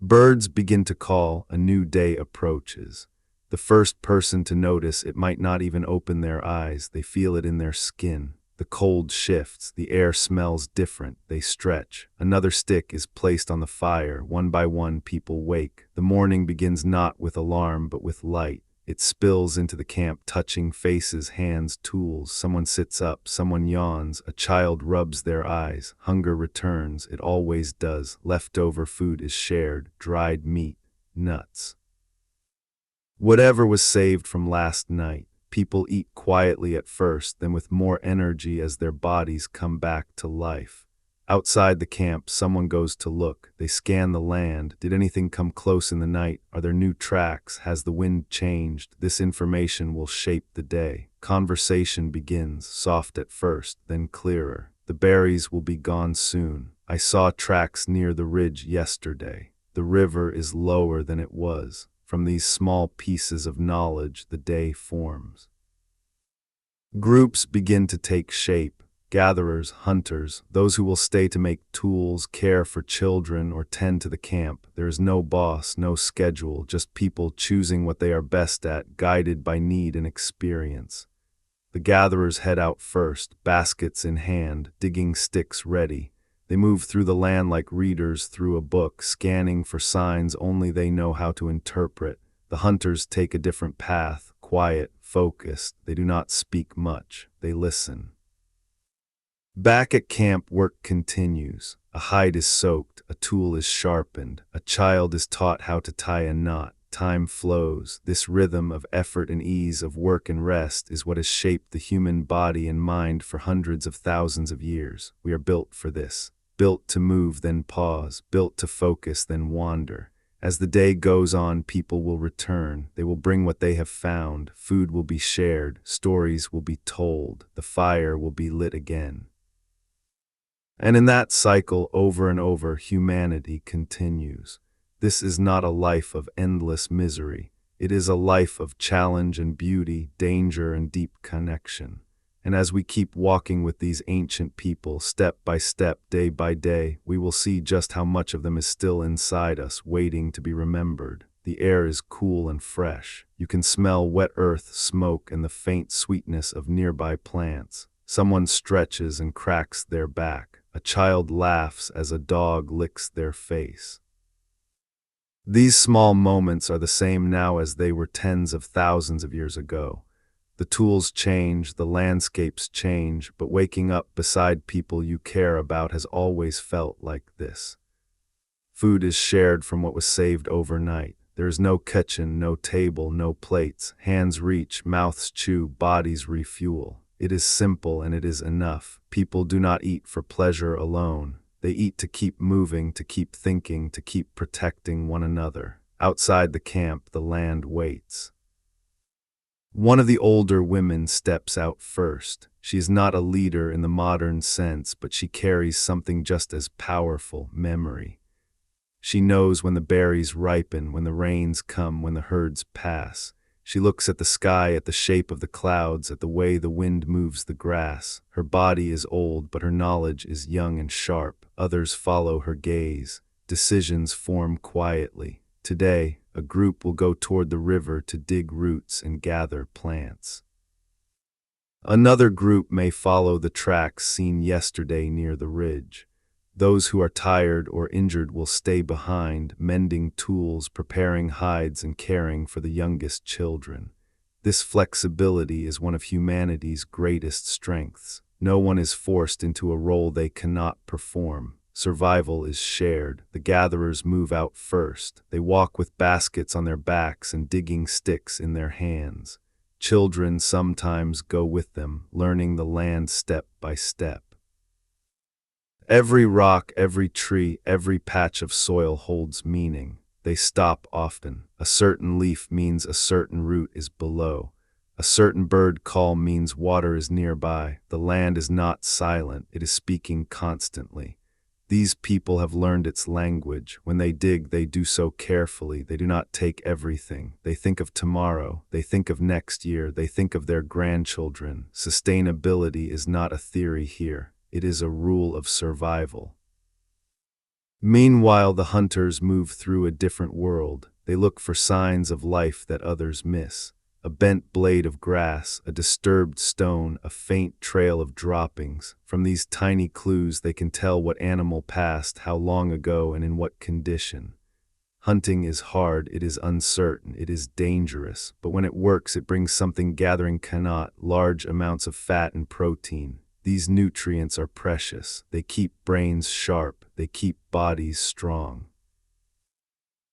Birds begin to call. A new day approaches. The first person to notice it might not even open their eyes, they feel it in their skin. The cold shifts, the air smells different, they stretch. Another stick is placed on the fire, one by one people wake. The morning begins not with alarm but with light. It spills into the camp, touching faces, hands, tools. Someone sits up, someone yawns, a child rubs their eyes. Hunger returns, it always does. Leftover food is shared, dried meat, nuts. Whatever was saved from last night. People eat quietly at first, then with more energy as their bodies come back to life. Outside the camp, someone goes to look. They scan the land. Did anything come close in the night? Are there new tracks? Has the wind changed? This information will shape the day. Conversation begins, soft at first, then clearer. The berries will be gone soon. I saw tracks near the ridge yesterday. The river is lower than it was. From these small pieces of knowledge, the day forms. Groups begin to take shape. Gatherers, hunters, those who will stay to make tools, care for children, or tend to the camp. There is no boss, no schedule, just people choosing what they are best at, guided by need and experience. The gatherers head out first, baskets in hand, digging sticks ready. They move through the land like readers through a book, scanning for signs only they know how to interpret. The hunters take a different path, quiet, focused. They do not speak much, they listen. Back at camp, work continues. A hide is soaked, a tool is sharpened, a child is taught how to tie a knot. Time flows. This rhythm of effort and ease, of work and rest, is what has shaped the human body and mind for hundreds of thousands of years. We are built for this. Built to move, then pause. Built to focus, then wander. As the day goes on, people will return. They will bring what they have found. Food will be shared. Stories will be told. The fire will be lit again. And in that cycle, over and over, humanity continues. This is not a life of endless misery. It is a life of challenge and beauty, danger and deep connection. And as we keep walking with these ancient people, step by step, day by day, we will see just how much of them is still inside us, waiting to be remembered. The air is cool and fresh. You can smell wet earth, smoke, and the faint sweetness of nearby plants. Someone stretches and cracks their back. A child laughs as a dog licks their face. These small moments are the same now as they were tens of thousands of years ago. The tools change, the landscapes change, but waking up beside people you care about has always felt like this. Food is shared from what was saved overnight. There is no kitchen, no table, no plates. Hands reach, mouths chew, bodies refuel. It is simple and it is enough. People do not eat for pleasure alone. They eat to keep moving, to keep thinking, to keep protecting one another. Outside the camp, the land waits. One of the older women steps out first. She is not a leader in the modern sense, but she carries something just as powerful, memory. She knows when the berries ripen, when the rains come, when the herds pass. She looks at the sky, at the shape of the clouds, at the way the wind moves the grass. Her body is old, but her knowledge is young and sharp. Others follow her gaze. Decisions form quietly. Today, a group will go toward the river to dig roots and gather plants. Another group may follow the tracks seen yesterday near the ridge. Those who are tired or injured will stay behind, mending tools, preparing hides, and caring for the youngest children. This flexibility is one of humanity's greatest strengths. No one is forced into a role they cannot perform. Survival is shared. The gatherers move out first. They walk with baskets on their backs and digging sticks in their hands. Children sometimes go with them, learning the land step by step. Every rock, every tree, every patch of soil holds meaning. They stop often. A certain leaf means a certain root is below. A certain bird call means water is nearby. The land is not silent, it is speaking constantly. These people have learned its language. When they dig, they do so carefully. They do not take everything. They think of tomorrow. They think of next year. They think of their grandchildren. Sustainability is not a theory here. It is a rule of survival. Meanwhile, the hunters move through a different world. They look for signs of life that others miss. A bent blade of grass, a disturbed stone, a faint trail of droppings. From these tiny clues they can tell what animal passed, how long ago, and in what condition. Hunting is hard, it is uncertain, it is dangerous, but when it works it brings something gathering cannot, large amounts of fat and protein. These nutrients are precious, they keep brains sharp, they keep bodies strong.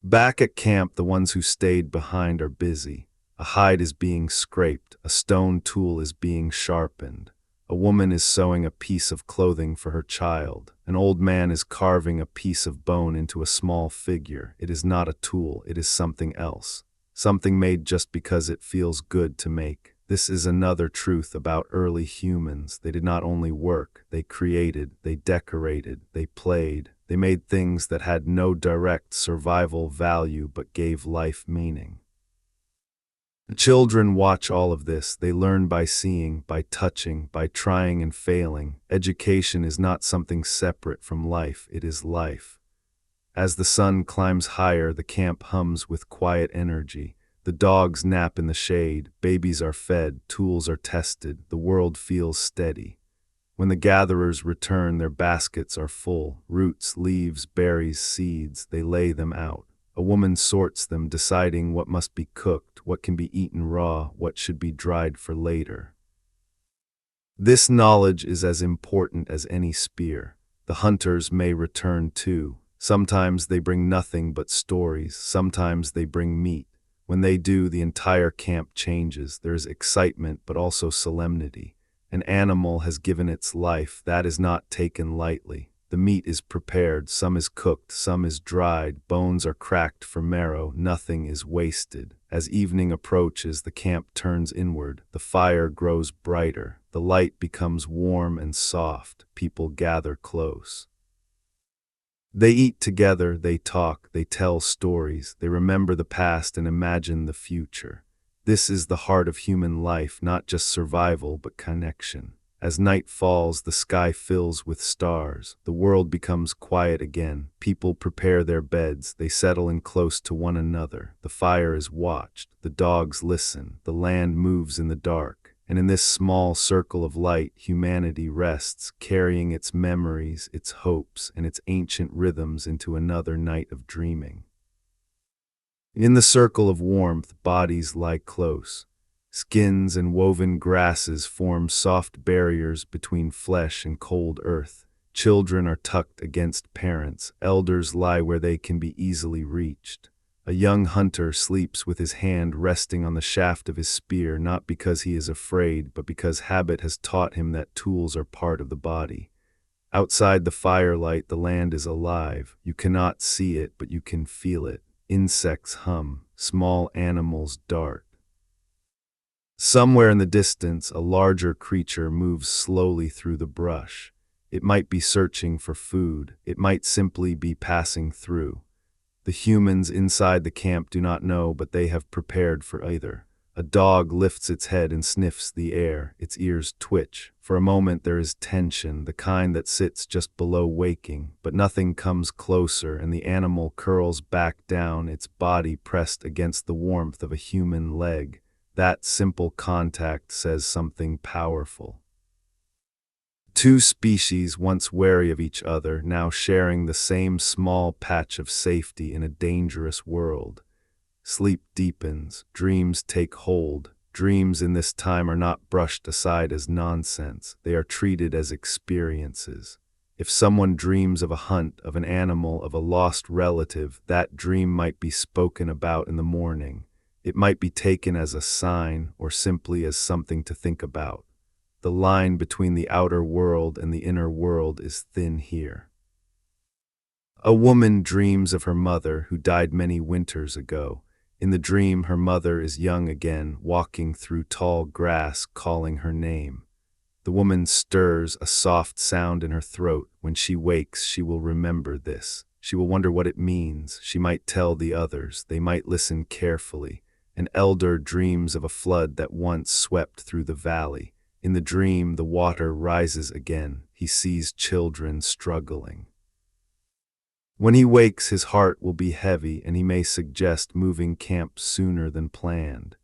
Back at camp, the ones who stayed behind are busy. A hide is being scraped, a stone tool is being sharpened. A woman is sewing a piece of clothing for her child. An old man is carving a piece of bone into a small figure. It is not a tool, it is something else. Something made just because it feels good to make. This is another truth about early humans. They did not only work, they created, they decorated, they played. They made things that had no direct survival value but gave life meaning. Children watch all of this. They learn by seeing, by touching, by trying and failing. Education is not something separate from life, it is life. As the sun climbs higher, the camp hums with quiet energy. The dogs nap in the shade, babies are fed, tools are tested, the world feels steady. When the gatherers return, their baskets are full. Roots, leaves, berries, seeds, they lay them out. A woman sorts them, deciding what must be cooked, what can be eaten raw, what should be dried for later. This knowledge is as important as any spear. The hunters may return too. Sometimes they bring nothing but stories, sometimes they bring meat. When they do, the entire camp changes. There is excitement, but also solemnity. An animal has given its life, that is not taken lightly. The meat is prepared, some is cooked, some is dried, bones are cracked for marrow, nothing is wasted. As evening approaches, the camp turns inward, the fire grows brighter, the light becomes warm and soft, people gather close. They eat together, they talk, they tell stories, they remember the past and imagine the future. This is the heart of human life, not just survival, but connection. As night falls, the sky fills with stars. The world becomes quiet again. People prepare their beds. They settle in close to one another. The fire is watched. The dogs listen. The land moves in the dark. And in this small circle of light, humanity rests, carrying its memories, its hopes, and its ancient rhythms into another night of dreaming. In the circle of warmth, bodies lie close. Skins and woven grasses form soft barriers between flesh and cold earth. Children are tucked against parents. Elders lie where they can be easily reached. A young hunter sleeps with his hand resting on the shaft of his spear, not because he is afraid, but because habit has taught him that tools are part of the body. Outside the firelight, the land is alive. You cannot see it, but you can feel it. Insects hum. Small animals dart. Somewhere in the distance, a larger creature moves slowly through the brush. It might be searching for food. It might simply be passing through. The humans inside the camp do not know, but they have prepared for either. A dog lifts its head and sniffs the air. Its ears twitch. For a moment there is tension, the kind that sits just below waking, but nothing comes closer, and the animal curls back down, its body pressed against the warmth of a human leg. That simple contact says something powerful. Two species, once wary of each other, now sharing the same small patch of safety in a dangerous world. Sleep deepens, dreams take hold. Dreams in this time are not brushed aside as nonsense. They are treated as experiences. If someone dreams of a hunt, of an animal, of a lost relative, that dream might be spoken about in the morning. It might be taken as a sign or simply as something to think about. The line between the outer world and the inner world is thin here. A woman dreams of her mother who died many winters ago. In the dream, her mother is young again, walking through tall grass, calling her name. The woman stirs, a soft sound in her throat. When she wakes, she will remember this. She will wonder what it means. She might tell the others. They might listen carefully. An elder dreams of a flood that once swept through the valley. In the dream, the water rises again. He sees children struggling. When he wakes, his heart will be heavy, and he may suggest moving camp sooner than planned.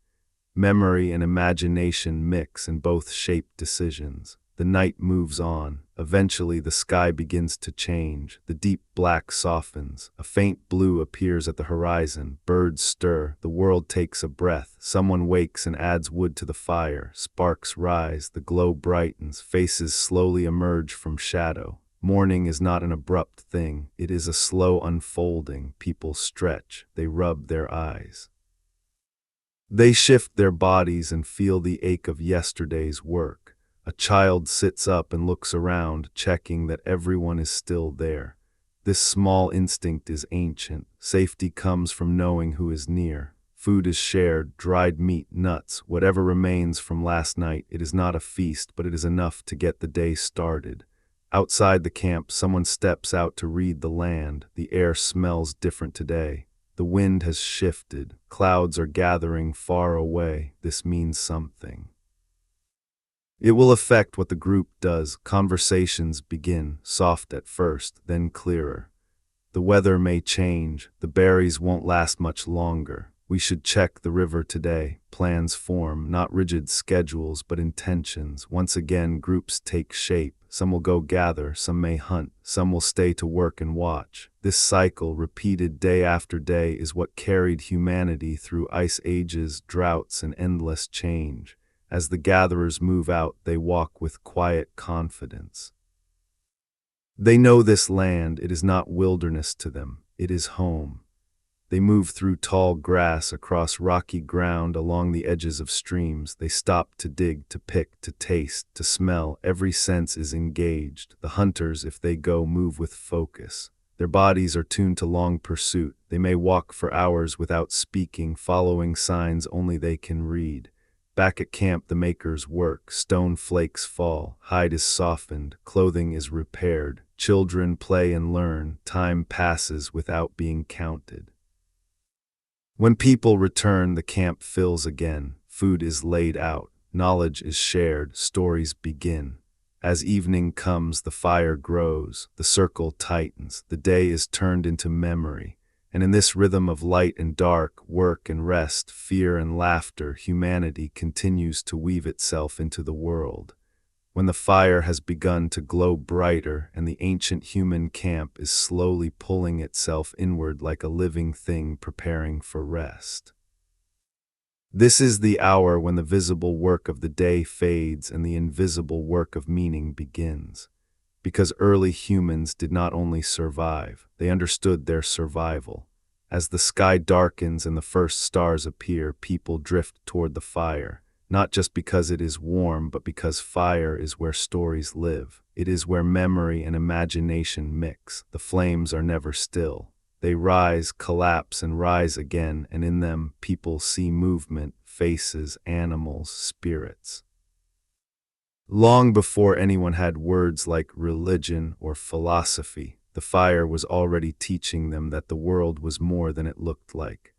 Memory and imagination mix and both shape decisions. The night moves on. Eventually, the sky begins to change. The deep black softens. A faint blue appears at the horizon. Birds stir. The world takes a breath. Someone wakes and adds wood to the fire. Sparks rise. The glow brightens. Faces slowly emerge from shadow. Morning is not an abrupt thing. It is a slow unfolding. People stretch. They rub their eyes. They shift their bodies and feel the ache of yesterday's work. A child sits up and looks around, checking that everyone is still there. This small instinct is ancient. Safety comes from knowing who is near. Food is shared, dried meat, nuts, whatever remains from last night. It is not a feast, but it is enough to get the day started. Outside the camp, someone steps out to read the land. The air smells different today. The wind has shifted. Clouds are gathering far away. This means something. It will affect what the group does. Conversations begin, soft at first, then clearer. The weather may change. The berries won't last much longer. We should check the river today. Plans form, not rigid schedules, but intentions. Once again, groups take shape. Some will go gather, some may hunt, some will stay to work and watch. This cycle, repeated day after day, is what carried humanity through ice ages, droughts, and endless change. As the gatherers move out, they walk with quiet confidence. They know this land. It is not wilderness to them. It is home. They move through tall grass, across rocky ground, along the edges of streams. They stop to dig, to pick, to taste, to smell. Every sense is engaged. The hunters, if they go, move with focus. Their bodies are tuned to long pursuit. They may walk for hours without speaking, following signs only they can read. Back at camp, the makers work. Stone flakes fall. Hide is softened. Clothing is repaired. Children play and learn. Time passes without being counted. When people return, the camp fills again. Food is laid out. Knowledge is shared. Stories begin. As evening comes, the fire grows. The circle tightens. The day is turned into memory. And in this rhythm of light and dark, work and rest, fear and laughter, humanity continues to weave itself into the world. When the fire has begun to glow brighter and the ancient human camp is slowly pulling itself inward like a living thing preparing for rest. This is the hour when the visible work of the day fades and the invisible work of meaning begins. Because early humans did not only survive, they understood their survival. As the sky darkens and the first stars appear, people drift toward the fire. Not just because it is warm, but because fire is where stories live. It is where memory and imagination mix. The flames are never still. They rise, collapse, and rise again, and in them people see movement, faces, animals, spirits. Long before anyone had words like religion or philosophy, the fire was already teaching them that the world was more than it looked like.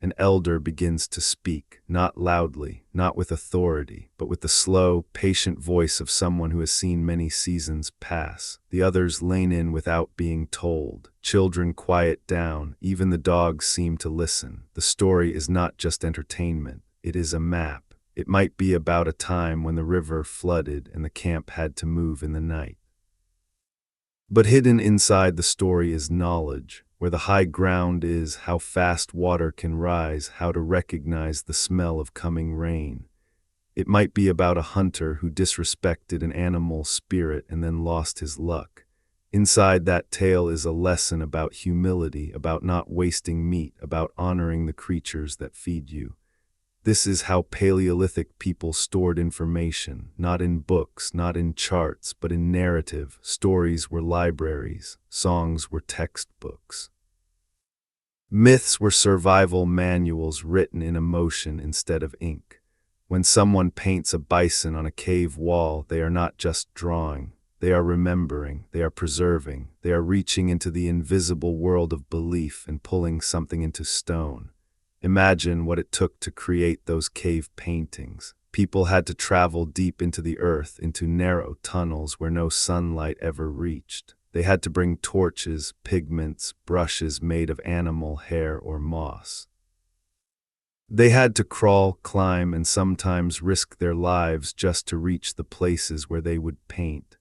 An elder begins to speak, not loudly, not with authority, but with the slow, patient voice of someone who has seen many seasons pass. The others lean in without being told. Children quiet down. Even the dogs seem to listen. The story is not just entertainment. It is a map. It might be about a time when the river flooded and the camp had to move in the night. But hidden inside the story is knowledge. Where the high ground is, how fast water can rise, how to recognize the smell of coming rain. It might be about a hunter who disrespected an animal spirit and then lost his luck. Inside that tale is a lesson about humility, about not wasting meat, about honoring the creatures that feed you. This is how Paleolithic people stored information, not in books, not in charts, but in narrative. Stories were libraries, songs were textbooks. Myths were survival manuals written in emotion instead of ink. When someone paints a bison on a cave wall, they are not just drawing. They are remembering, they are preserving, they are reaching into the invisible world of belief and pulling something into stone. Imagine what it took to create those cave paintings. People had to travel deep into the earth, into narrow tunnels where no sunlight ever reached. They had to bring torches, pigments, brushes made of animal hair or moss. They had to crawl, climb, and sometimes risk their lives just to reach the places where they would paint.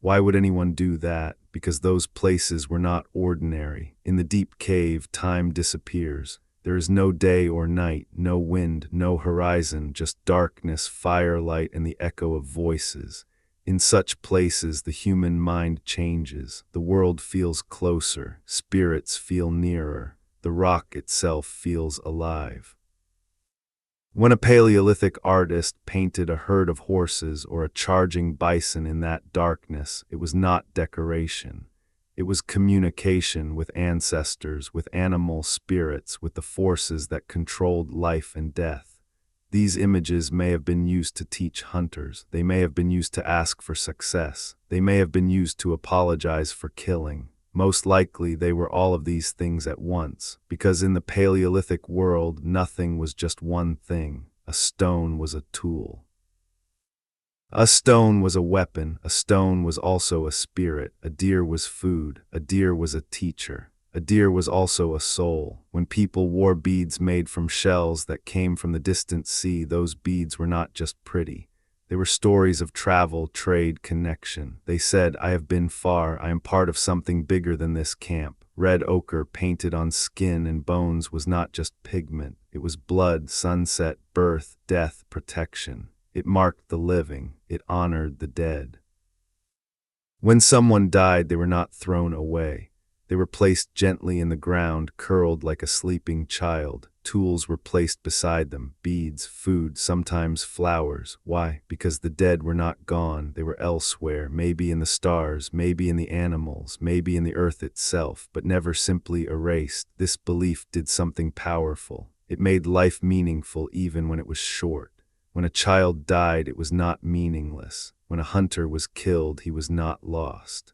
Why would anyone do that? Because those places were not ordinary. In the deep cave, time disappears. There is no day or night, no wind, no horizon, just darkness, firelight, and the echo of voices. In such places, the human mind changes. The world feels closer. Spirits feel nearer. The rock itself feels alive. When a Paleolithic artist painted a herd of horses or a charging bison in that darkness, it was not decoration. It was communication with ancestors, with animal spirits, with the forces that controlled life and death. These images may have been used to teach hunters. They may have been used to ask for success. They may have been used to apologize for killing. Most likely they were all of these things at once, because in the Paleolithic world nothing was just one thing. A stone was a tool. A stone was a weapon. A stone was also a spirit. A deer was food. A deer was a teacher. A deer was also a soul. When people wore beads made from shells that came from the distant sea, those beads were not just pretty. They were stories of travel, trade, connection. They said, I have been far, I am part of something bigger than this camp. Red ochre painted on skin and bones was not just pigment. It was blood, sunset, birth, death, protection. It marked the living. It honored the dead. When someone died, they were not thrown away. They were placed gently in the ground, curled like a sleeping child. Tools were placed beside them, beads, food, sometimes flowers. Why? Because the dead were not gone. They were elsewhere, maybe in the stars, maybe in the animals, maybe in the earth itself, but never simply erased. This belief did something powerful. It made life meaningful even when it was short. When a child died, it was not meaningless. When a hunter was killed, he was not lost.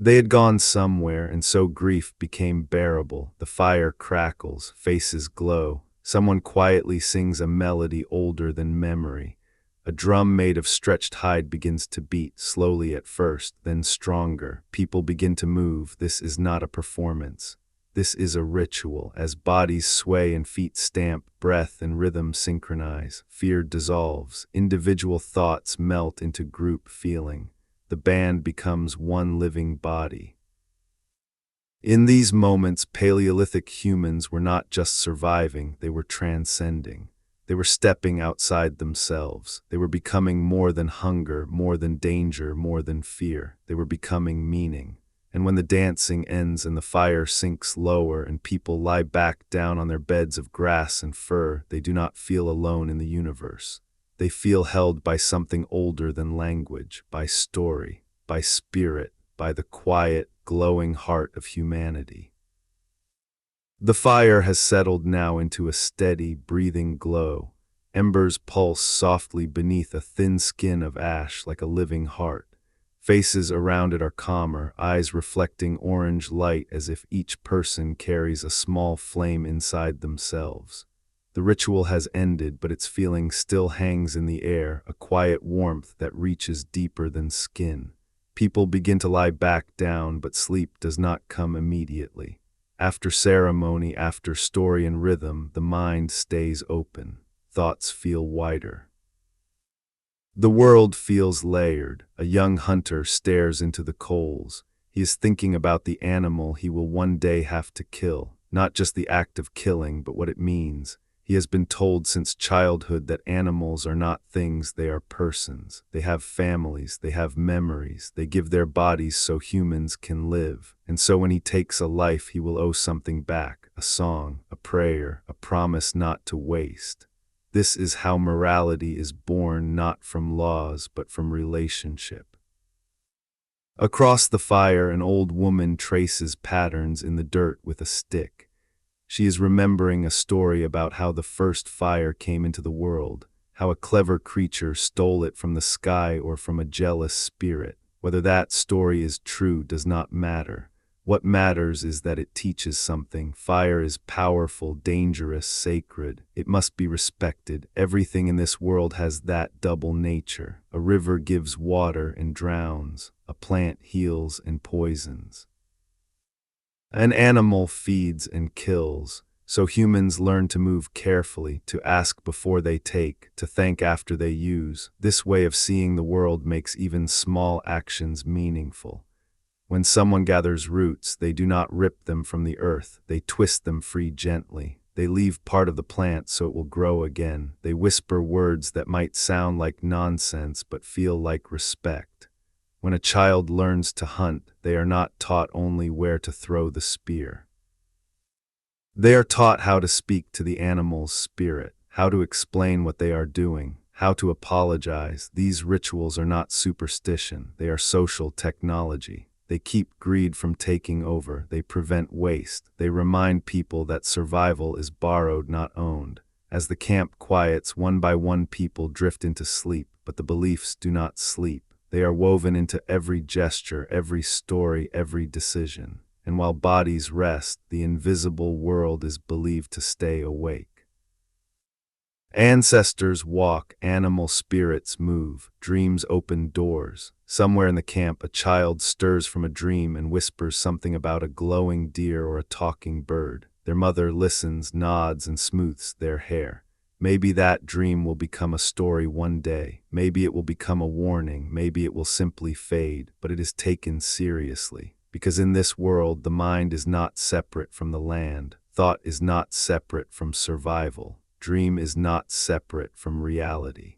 They had gone somewhere, and so grief became bearable. The fire crackles, faces glow. Someone quietly sings a melody older than memory. A drum made of stretched hide begins to beat, slowly at first, then stronger. People begin to move. This is not a performance. This is a ritual. As bodies sway and feet stamp, breath and rhythm synchronize. Fear dissolves. Individual thoughts melt into group feeling. The band becomes one living body. In these moments, Paleolithic humans were not just surviving, they were transcending. They were stepping outside themselves. They were becoming more than hunger, more than danger, more than fear. They were becoming meaning. And when the dancing ends and the fire sinks lower and people lie back down on their beds of grass and fur, they do not feel alone in the universe. They feel held by something older than language, by story, by spirit, by the quiet, glowing heart of humanity. The fire has settled now into a steady, breathing glow. Embers pulse softly beneath a thin skin of ash like a living heart. Faces around it are calmer, eyes reflecting orange light as if each person carries a small flame inside themselves. The ritual has ended, but its feeling still hangs in the air, a quiet warmth that reaches deeper than skin. People begin to lie back down, but sleep does not come immediately. After ceremony, after story and rhythm, the mind stays open. Thoughts feel wider. The world feels layered. A young hunter stares into the coals. He is thinking about the animal he will one day have to kill, not just the act of killing, but what it means. He has been told since childhood that animals are not things, they are persons. They have families, they have memories, they give their bodies so humans can live. And so when he takes a life, he will owe something back, a song, a prayer, a promise not to waste. This is how morality is born, not from laws, but from relationship. Across the fire, an old woman traces patterns in the dirt with a stick. She is remembering a story about how the first fire came into the world, how a clever creature stole it from the sky or from a jealous spirit. Whether that story is true does not matter. What matters is that it teaches something. Fire is powerful, dangerous, sacred. It must be respected. Everything in this world has that double nature. A river gives water and drowns. A plant heals and poisons. An animal feeds and kills. So humans learn to move carefully, to ask before they take, to thank after they use. This way of seeing the world makes even small actions meaningful. When someone gathers roots, they do not rip them from the earth. They twist them free gently. They leave part of the plant so it will grow again. They whisper words that might sound like nonsense but feel like respect. When a child learns to hunt, they are not taught only where to throw the spear. They are taught how to speak to the animal's spirit, how to explain what they are doing, how to apologize. These rituals are not superstition, they are social technology. They keep greed from taking over, they prevent waste, they remind people that survival is borrowed, not owned. As the camp quiets, one by one people drift into sleep, but the beliefs do not sleep. They are woven into every gesture, every story, every decision. And while bodies rest, the invisible world is believed to stay awake. Ancestors walk, animal spirits move, dreams open doors. Somewhere in the camp, a child stirs from a dream and whispers something about a glowing deer or a talking bird. Their mother listens, nods, and smooths their hair. Maybe that dream will become a story one day. Maybe it will become a warning. Maybe it will simply fade, but it is taken seriously. Because in this world, the mind is not separate from the land. Thought is not separate from survival. Dream is not separate from reality.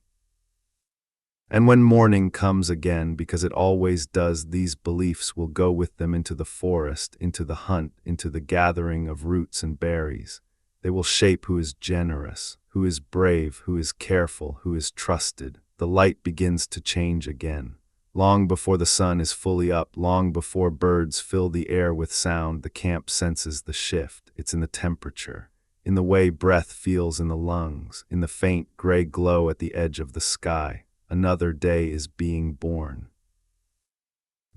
And when morning comes again, because it always does, these beliefs will go with them into the forest, into the hunt, into the gathering of roots and berries. They will shape who is generous, who is brave, who is careful, who is trusted. The light begins to change again. Long before the sun is fully up, long before birds fill the air with sound, the camp senses the shift. It's in the temperature, in the way breath feels in the lungs, in the faint gray glow at the edge of the sky. Another day is being born.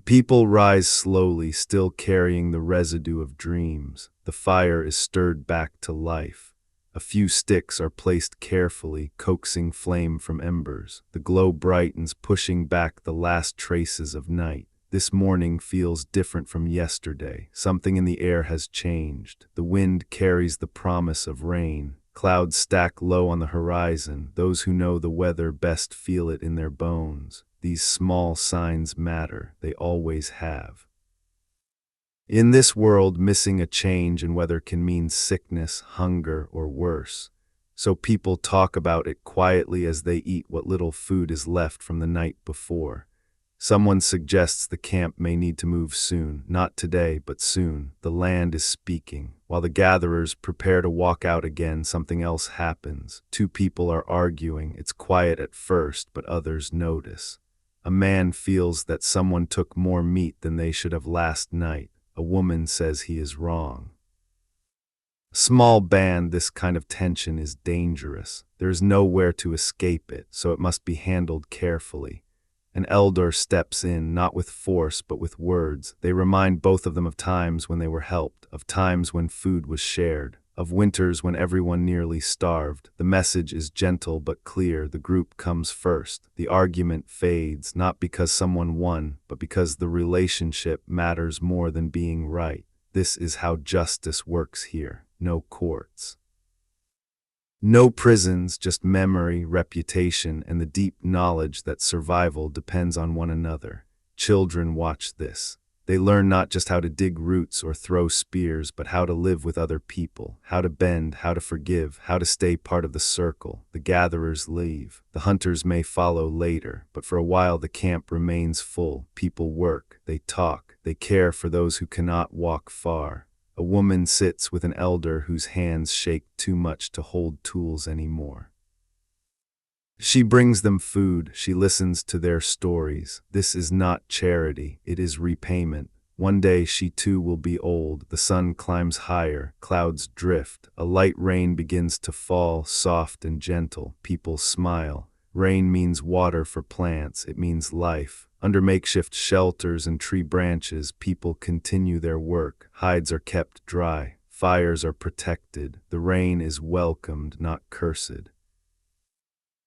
People rise slowly, still carrying the residue of dreams. The fire is stirred back to life. A few sticks are placed carefully, coaxing flame from embers. The glow brightens, pushing back the last traces of night. This morning feels different from yesterday. Something in the air has changed. The wind carries the promise of rain. Clouds stack low on the horizon. Those who know the weather best feel it in their bones. These small signs matter. They always have. In this world, missing a change in weather can mean sickness, hunger, or worse. So people talk about it quietly as they eat what little food is left from the night before. Someone suggests the camp may need to move soon, not today, but soon. The land is speaking. While the gatherers prepare to walk out again, something else happens. Two people are arguing. It's quiet at first, but others notice. A man feels that someone took more meat than they should have last night. A woman says he is wrong. Small band, this kind of tension is dangerous. There is nowhere to escape it, so it must be handled carefully. An elder steps in, not with force, but with words. They remind both of them of times when they were helped, of times when food was shared, of winters when everyone nearly starved. The message is gentle but clear. The group comes first. The argument fades, not because someone won, but because the relationship matters more than being right. This is how justice works here. No courts. No prisons, just memory, reputation, and the deep knowledge that survival depends on one another. Children watch this. They learn not just how to dig roots or throw spears, but how to live with other people, how to bend, how to forgive, how to stay part of the circle. The gatherers leave. The hunters may follow later, but for a while the camp remains full. People work, they talk, they care for those who cannot walk far. A woman sits with an elder whose hands shake too much to hold tools anymore. She brings them food, she listens to their stories. This is not charity, it is repayment. One day she too will be old. The sun climbs higher, clouds drift. A light rain begins to fall, soft and gentle. People smile. Rain means water for plants, it means life. Under makeshift shelters and tree branches, people continue their work. Hides are kept dry. Fires are protected. The rain is welcomed, not cursed.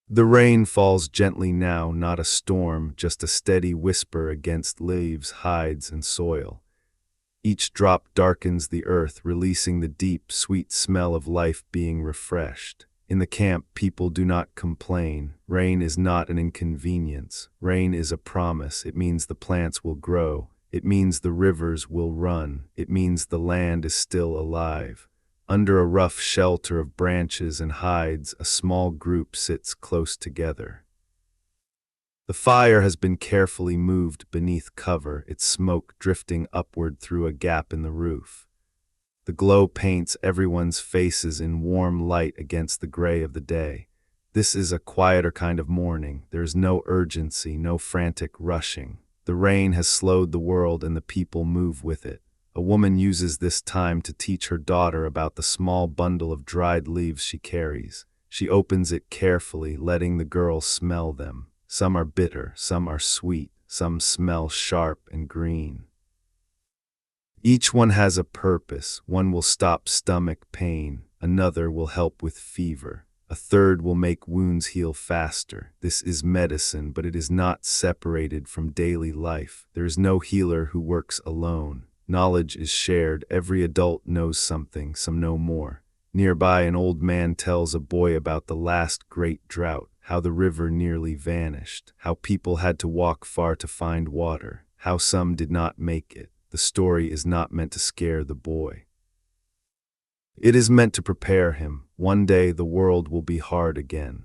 The rain falls gently now, not a storm, just a steady whisper against leaves, hides, and soil. Each drop darkens the earth, releasing the deep, sweet smell of life being refreshed. In the camp, people do not complain. Rain is not an inconvenience. Rain is a promise. It means the plants will grow. It means the rivers will run. It means the land is still alive. Under a rough shelter of branches and hides, a small group sits close together. The fire has been carefully moved beneath cover, its smoke drifting upward through a gap in the roof. The glow paints everyone's faces in warm light against the gray of the day. This is a quieter kind of morning. There is no urgency, no frantic rushing. The rain has slowed the world and the people move with it. A woman uses this time to teach her daughter about the small bundle of dried leaves she carries. She opens it carefully, letting the girl smell them. Some are bitter, some are sweet, some smell sharp and green. Each one has a purpose. One will stop stomach pain, another will help with fever, a third will make wounds heal faster. This is medicine, but it is not separated from daily life. There is no healer who works alone. Knowledge is shared. Every adult knows something, some know more. Nearby, an old man tells a boy about the last great drought, how the river nearly vanished, how people had to walk far to find water, how some did not make it. The story is not meant to scare the boy. It is meant to prepare him. One day the world will be hard again.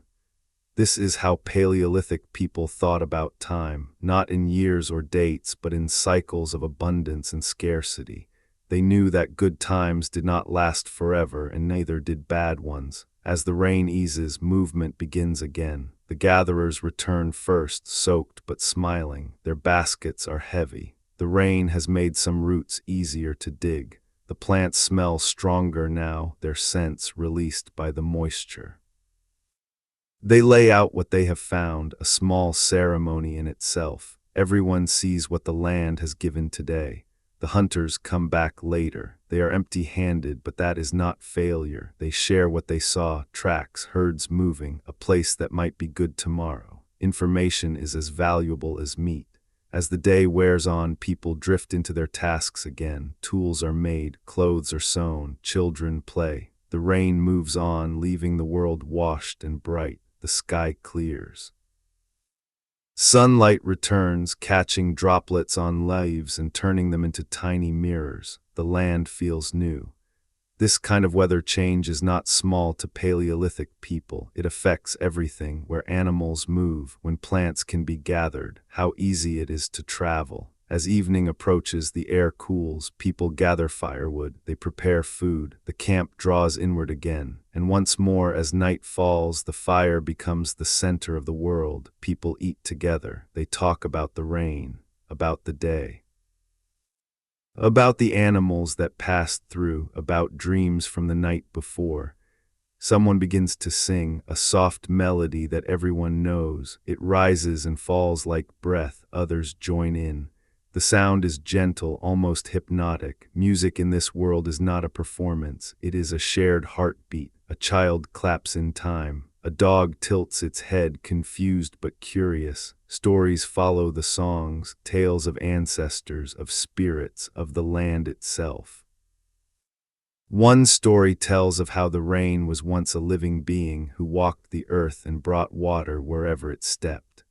This is how Paleolithic people thought about time, not in years or dates, but in cycles of abundance and scarcity. They knew that good times did not last forever, and neither did bad ones. As the rain eases, movement begins again. The gatherers return first, soaked but smiling. Their baskets are heavy. The rain has made some roots easier to dig. The plants smell stronger now, their scents released by the moisture. They lay out what they have found, a small ceremony in itself. Everyone sees what the land has given today. The hunters come back later. They are empty-handed, but that is not failure. They share what they saw, tracks, herds moving, a place that might be good tomorrow. Information is as valuable as meat. As the day wears on, people drift into their tasks again. Tools are made, clothes are sewn, children play. The rain moves on, leaving the world washed and bright. The sky clears. Sunlight returns, catching droplets on leaves and turning them into tiny mirrors. The land feels new. This kind of weather change is not small to Paleolithic people. It affects everything, where animals move, when plants can be gathered, how easy it is to travel. As evening approaches, the air cools, people gather firewood, they prepare food, the camp draws inward again, and once more as night falls, the fire becomes the center of the world. People eat together, they talk about the rain, about the day, about the animals that passed through, about dreams from the night before. Someone begins to sing, a soft melody that everyone knows. It rises and falls like breath, others join in. The sound is gentle, almost hypnotic. Music in this world is not a performance, it is a shared heartbeat. A child claps in time. A dog tilts its head, confused but curious. Stories follow the songs, tales of ancestors, of spirits, of the land itself. One story tells of how the rain was once a living being who walked the earth and brought water wherever it stepped.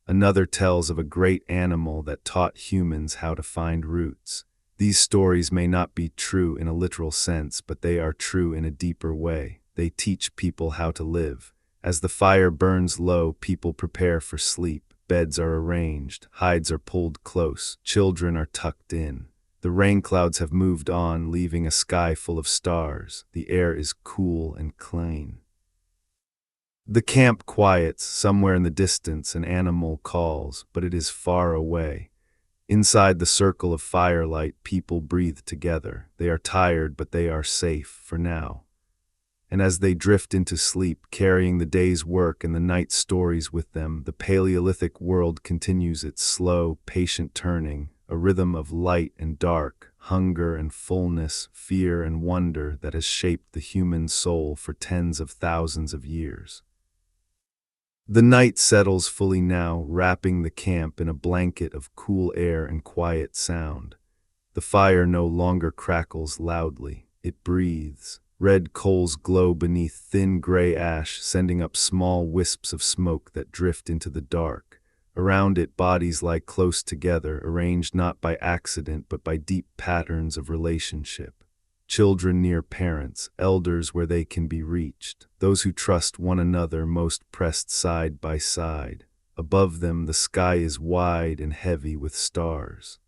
Another tells of a great animal that taught humans how to find roots. These stories may not be true in a literal sense, but they are true in a deeper way. They teach people how to live. As the fire burns low, people prepare for sleep. Beds are arranged, hides are pulled close, children are tucked in. The rain clouds have moved on, leaving a sky full of stars. The air is cool and clean. The camp quiets. Somewhere in the distance an animal calls, but it is far away. Inside the circle of firelight, people breathe together. They are tired, but they are safe for now. And as they drift into sleep, carrying the day's work and the night's stories with them, the Paleolithic world continues its slow, patient turning, a rhythm of light and dark, hunger and fullness, fear and wonder that has shaped the human soul for tens of thousands of years. The night settles fully now, wrapping the camp in a blanket of cool air and quiet sound. The fire no longer crackles loudly, it breathes. Red coals glow beneath thin gray ash, sending up small wisps of smoke that drift into the dark. Around it, bodies lie close together, arranged not by accident but by deep patterns of relationship. Children near parents, elders where they can be reached, those who trust one another most pressed side by side. Above them, the sky is wide and heavy with stars.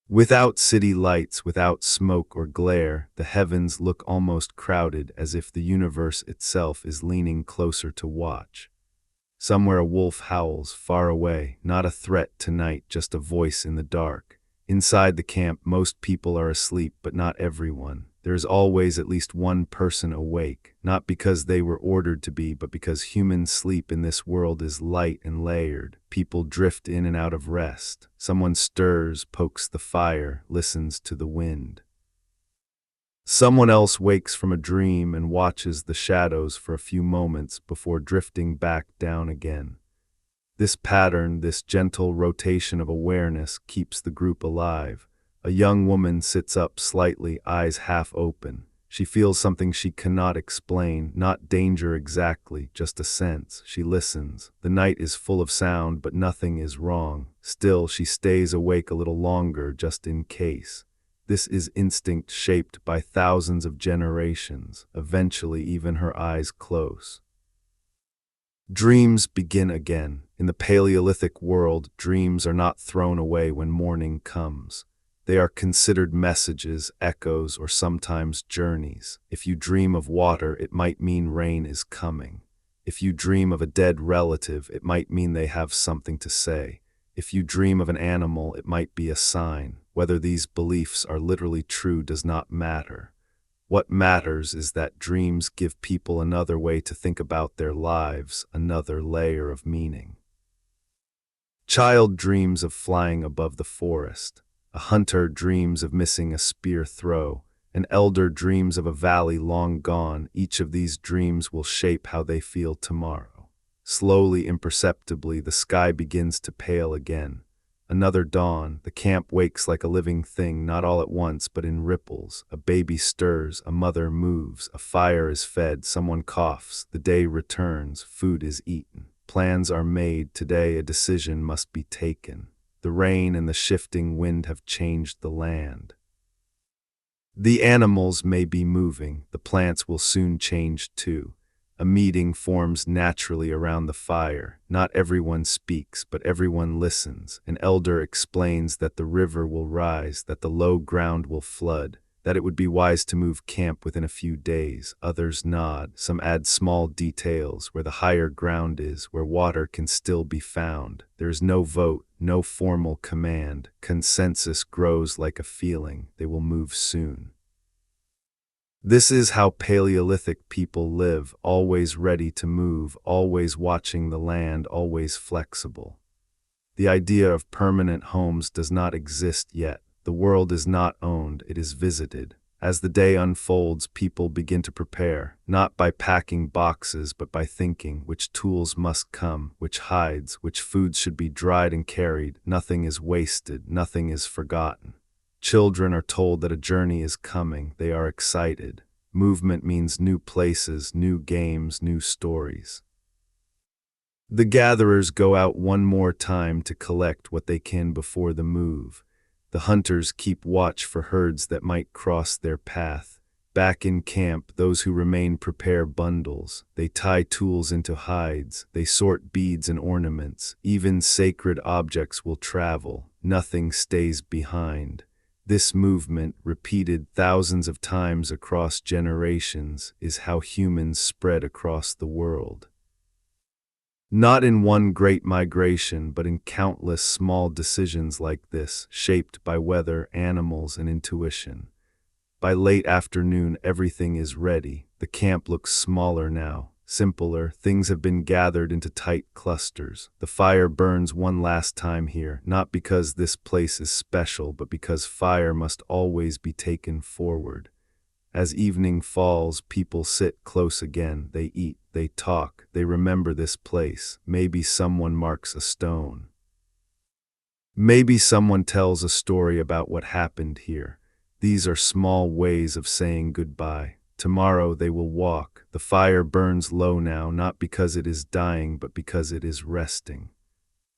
Without city lights, without smoke or glare, the heavens look almost crowded, as if the universe itself is leaning closer to watch. Somewhere a wolf howls, far away, not a threat tonight, just a voice in the dark. Inside the camp, most people are asleep, but not everyone. There is always at least one person awake, not because they were ordered to be, but because human sleep in this world is light and layered. People drift in and out of rest. Someone stirs, pokes the fire, listens to the wind. Someone else wakes from a dream and watches the shadows for a few moments before drifting back down again. This pattern, this gentle rotation of awareness, keeps the group alive. A young woman sits up slightly, eyes half open. She feels something she cannot explain, not danger exactly, just a sense. She listens. The night is full of sound, but nothing is wrong. Still, she stays awake a little longer, just in case. This is instinct shaped by thousands of generations. Eventually, even her eyes close. Dreams begin again. In the Paleolithic world, dreams are not thrown away when morning comes. They are considered messages, echoes, or sometimes journeys. If you dream of water, it might mean rain is coming. If you dream of a dead relative, it might mean they have something to say. If you dream of an animal, it might be a sign. Whether these beliefs are literally true does not matter. What matters is that dreams give people another way to think about their lives, another layer of meaning. Child dreams of flying above the forest. A hunter dreams of missing a spear throw. An elder dreams of a valley long gone. Each of these dreams will shape how they feel tomorrow. Slowly, imperceptibly, the sky begins to pale again. Another dawn. The camp wakes like a living thing, not all at once, but in ripples. A baby stirs, a mother moves, a fire is fed, someone coughs, the day returns, food is eaten. Plans are made. Today a decision must be taken. The rain and the shifting wind have changed the land. The animals may be moving, the plants will soon change too. A meeting forms naturally around the fire. Not everyone speaks, but everyone listens. An elder explains that the river will rise, that the low ground will flood, that it would be wise to move camp within a few days. Others nod. Some add small details, where the higher ground is, where water can still be found. There is no vote, no formal command. Consensus grows like a feeling. They will move soon. This is how Paleolithic people live, always ready to move, always watching the land, always flexible. The idea of permanent homes does not exist yet. The world is not owned, it is visited. As the day unfolds, people begin to prepare, not by packing boxes, but by thinking which tools must come, which hides, which foods should be dried and carried. Nothing is wasted, nothing is forgotten. Children are told that a journey is coming. They are excited. Movement means new places, new games, new stories. The gatherers go out one more time to collect what they can before the move. The hunters keep watch for herds that might cross their path. Back in camp, those who remain prepare bundles. They tie tools into hides. They sort beads and ornaments. Even sacred objects will travel. Nothing stays behind. This movement, repeated thousands of times across generations, is how humans spread across the world. Not in one great migration, but in countless small decisions like this, shaped by weather, animals, and intuition. By late afternoon, everything is ready. The camp looks smaller now, simpler. Things have been gathered into tight clusters. The fire burns one last time here, not because this place is special, but because fire must always be taken forward. As evening falls, people sit close again. They eat, they talk, they remember this place. Maybe someone marks a stone. Maybe someone tells a story about what happened here. These are small ways of saying goodbye. Tomorrow they will walk. The fire burns low now, not because it is dying, but because it is resting.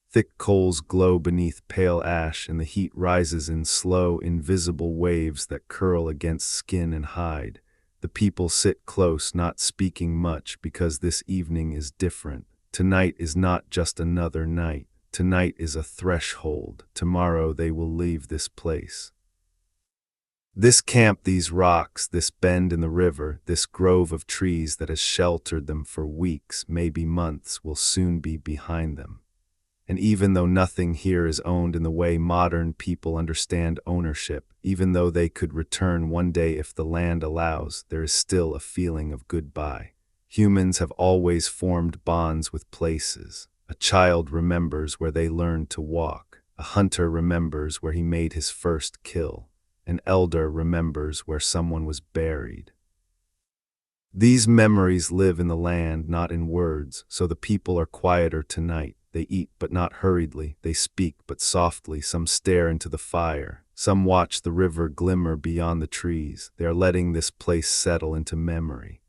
Thick coals glow beneath pale ash, and the heat rises in slow, invisible waves that curl against skin and hide. The people sit close, not speaking much, because this evening is different. Tonight is not just another night. Tonight is a threshold. Tomorrow they will leave this place. This camp, these rocks, this bend in the river, this grove of trees that has sheltered them for weeks, maybe months, will soon be behind them. And even though nothing here is owned in the way modern people understand ownership, even though they could return one day if the land allows, there is still a feeling of goodbye. Humans have always formed bonds with places. A child remembers where they learned to walk. A hunter remembers where he made his first kill. An elder remembers where someone was buried. These memories live in the land, not in words, so the people are quieter tonight. They eat, but not hurriedly. They speak, but softly. Some stare into the fire. Some watch the river glimmer beyond the trees. They are letting this place settle into memory.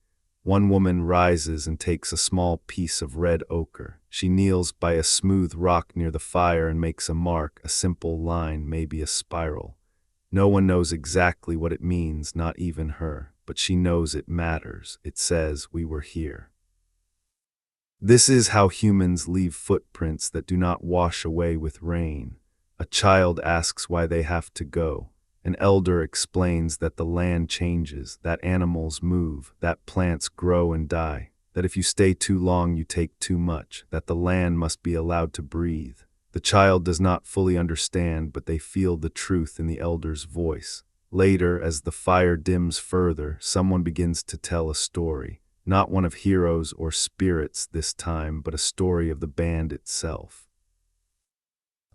One woman rises and takes a small piece of red ochre. She kneels by a smooth rock near the fire and makes a mark, a simple line, maybe a spiral. No one knows exactly what it means, not even her, but she knows it matters. It says, "We were here." This is how humans leave footprints that do not wash away with rain. A child asks why they have to go. An elder explains that the land changes, that animals move, that plants grow and die, that if you stay too long you take too much, that the land must be allowed to breathe. The child does not fully understand, but they feel the truth in the elder's voice. Later, as the fire dims further, someone begins to tell a story. Not one of heroes or spirits this time, but a story of the band itself.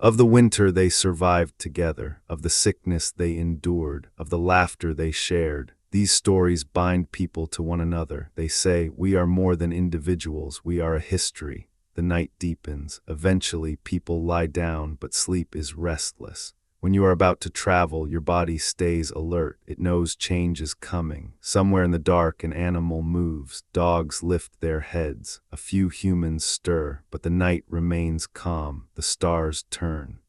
Of the winter they survived together, of the sickness they endured, of the laughter they shared. These stories bind people to one another. They say, we are more than individuals, we are a history. The night deepens. Eventually, people lie down, but sleep is restless. When you are about to travel, your body stays alert. It knows change is coming. Somewhere in the dark, an animal moves. Dogs lift their heads. A few humans stir, but the night remains calm. The stars turn.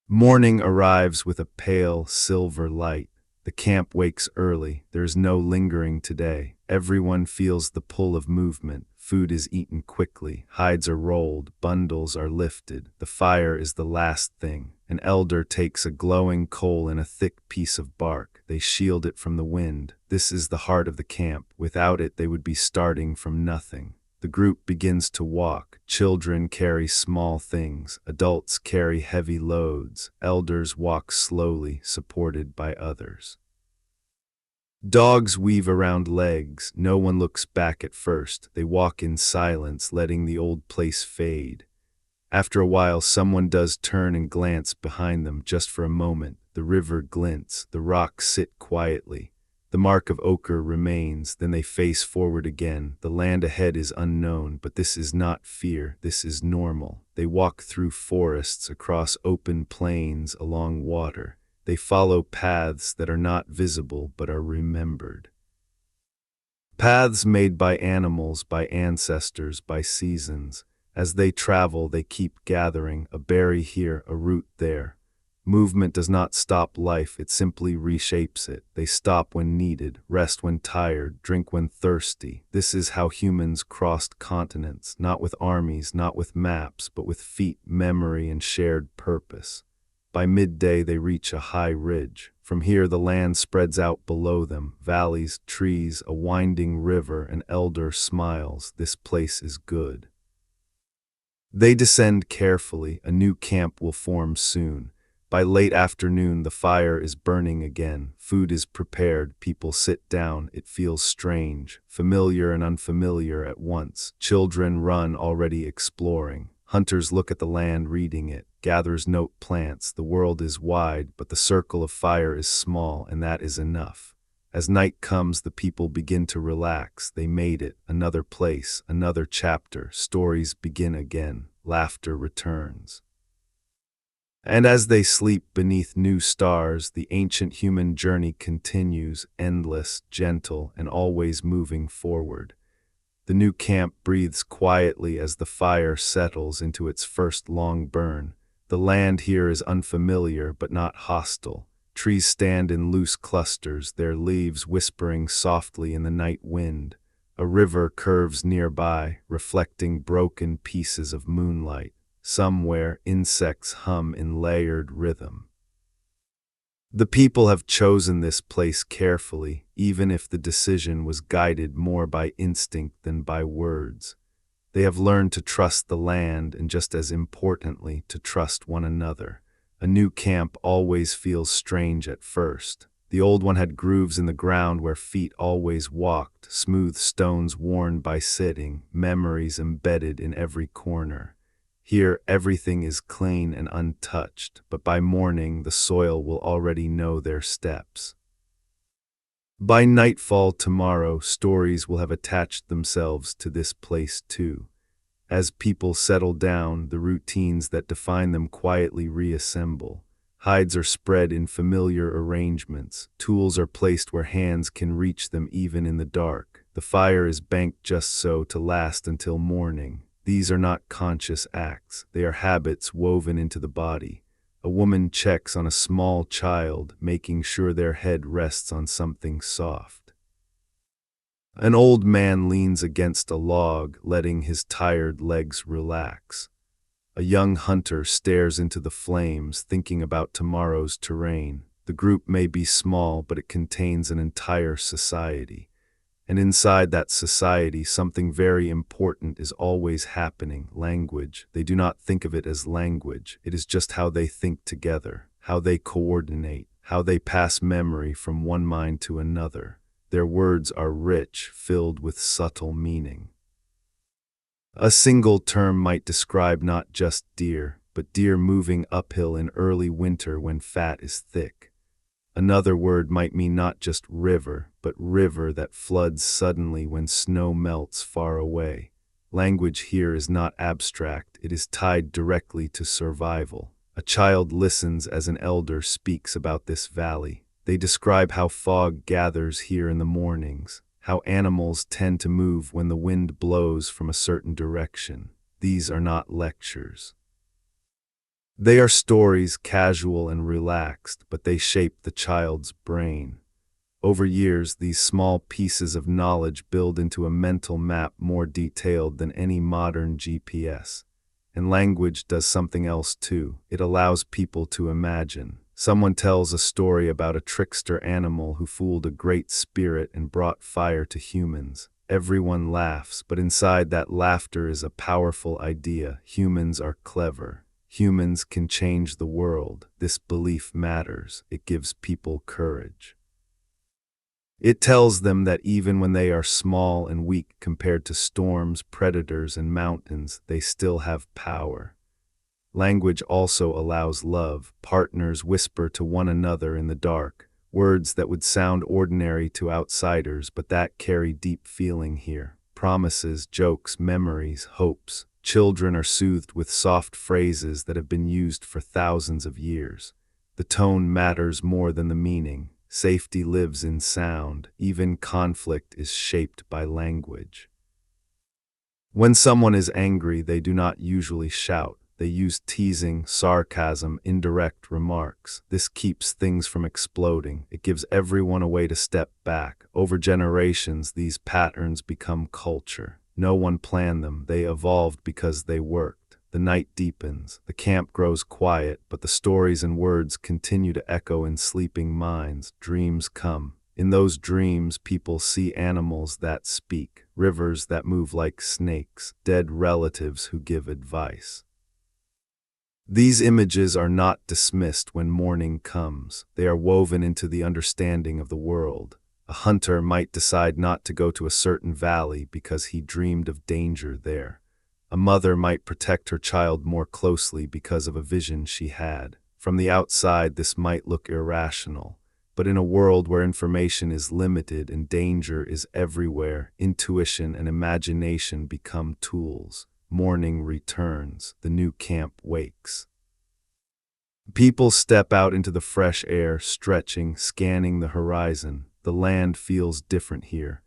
Morning arrives with a pale, silver light. The camp wakes early. There is no lingering today. Everyone feels the pull of movement. Food is eaten quickly. Hides are rolled. Bundles are lifted. The fire is the last thing. An elder takes a glowing coal and a thick piece of bark. They shield it from the wind. This is the heart of the camp. Without it, they would be starting from nothing. The group begins to walk. Children carry small things. Adults carry heavy loads. Elders walk slowly, supported by others. Dogs weave around legs. No one looks back at first. They walk in silence, letting the old place fade. After a while, someone does turn and glance behind them just for a moment. The river glints. The rocks sit quietly. The mark of ochre remains. Then they face forward again. The land ahead is unknown, but this is not fear. This is normal. They walk through forests, across open plains, along water. They follow paths that are not visible but are remembered. Paths made by animals, by ancestors, by seasons. As they travel, they keep gathering, a berry here, a root there. Movement does not stop life, it simply reshapes it. They stop when needed, rest when tired, drink when thirsty. This is how humans crossed continents, not with armies, not with maps, but with feet, memory, and shared purpose. By midday, they reach a high ridge. From here, the land spreads out below them. Valleys, trees, a winding river. An elder smiles. This place is good. They descend carefully. A new camp will form soon. By late afternoon, the fire is burning again. Food is prepared. People sit down. It feels strange, familiar and unfamiliar at once. Children run, already exploring. Hunters look at the land, reading it. Gatherers note plants. The world is wide, but the circle of fire is small, and that is enough. As night comes, the people begin to relax. They made it. Another place, another chapter. Stories begin again. Laughter returns. And as they sleep beneath new stars, the ancient human journey continues, endless, gentle, and always moving forward. The new camp breathes quietly as the fire settles into its first long burn. The land here is unfamiliar but not hostile. Trees stand in loose clusters, their leaves whispering softly in the night wind. A river curves nearby, reflecting broken pieces of moonlight. Somewhere, insects hum in layered rhythm. The people have chosen this place carefully, even if the decision was guided more by instinct than by words. They have learned to trust the land and, just as importantly, to trust one another. A new camp always feels strange at first. The old one had grooves in the ground where feet always walked, smooth stones worn by sitting, memories embedded in every corner. Here, everything is clean and untouched, but by morning the soil will already know their steps. By nightfall tomorrow, stories will have attached themselves to this place too. As people settle down, the routines that define them quietly reassemble. Hides are spread in familiar arrangements. Tools are placed where hands can reach them even in the dark. The fire is banked just so to last until morning. These are not conscious acts. They are habits woven into the body. A woman checks on a small child, making sure their head rests on something soft. An old man leans against a log, letting his tired legs relax. A young hunter stares into the flames, thinking about tomorrow's terrain. The group may be small, but it contains an entire society. And inside that society, something very important is always happening: language. They do not think of it as language. It is just how they think together, how they coordinate, how they pass memory from one mind to another. Their words are rich, filled with subtle meaning. A single term might describe not just deer, but deer moving uphill in early winter when fat is thick. Another word might mean not just river, but river that floods suddenly when snow melts far away. Language here is not abstract, it is tied directly to survival. A child listens as an elder speaks about this valley. They describe how fog gathers here in the mornings, how animals tend to move when the wind blows from a certain direction. These are not lectures. They are stories, casual and relaxed, but they shape the child's brain. Over years, these small pieces of knowledge build into a mental map more detailed than any modern GPS. And language does something else too. It allows people to imagine. Someone tells a story about a trickster animal who fooled a great spirit and brought fire to humans. Everyone laughs, but inside that laughter is a powerful idea. Humans are clever. Humans can change the world. This belief matters. It gives people courage. It tells them that even when they are small and weak compared to storms, predators, and mountains, they still have power. Language also allows love. Partners whisper to one another in the dark, words that would sound ordinary to outsiders, but that carry deep feeling here. Promises, jokes, memories, hopes. Children are soothed with soft phrases that have been used for thousands of years. The tone matters more than the meaning. Safety lives in sound. Even conflict is shaped by language. When someone is angry, they do not usually shout. They use teasing, sarcasm, indirect remarks. This keeps things from exploding. It gives everyone a way to step back. Over generations, these patterns become culture. No one planned them. They evolved because they worked. The night deepens. The camp grows quiet, but the stories and words continue to echo in sleeping minds. Dreams come. In those dreams, people see animals that speak, rivers that move like snakes, dead relatives who give advice. These images are not dismissed when morning comes. They are woven into the understanding of the world. A hunter might decide not to go to a certain valley because he dreamed of danger there. A mother might protect her child more closely because of a vision she had. From the outside, this might look irrational, but in a world where information is limited and danger is everywhere, intuition and imagination become tools. Morning returns, the new camp wakes. People step out into the fresh air, stretching, scanning the horizon. The land feels different here.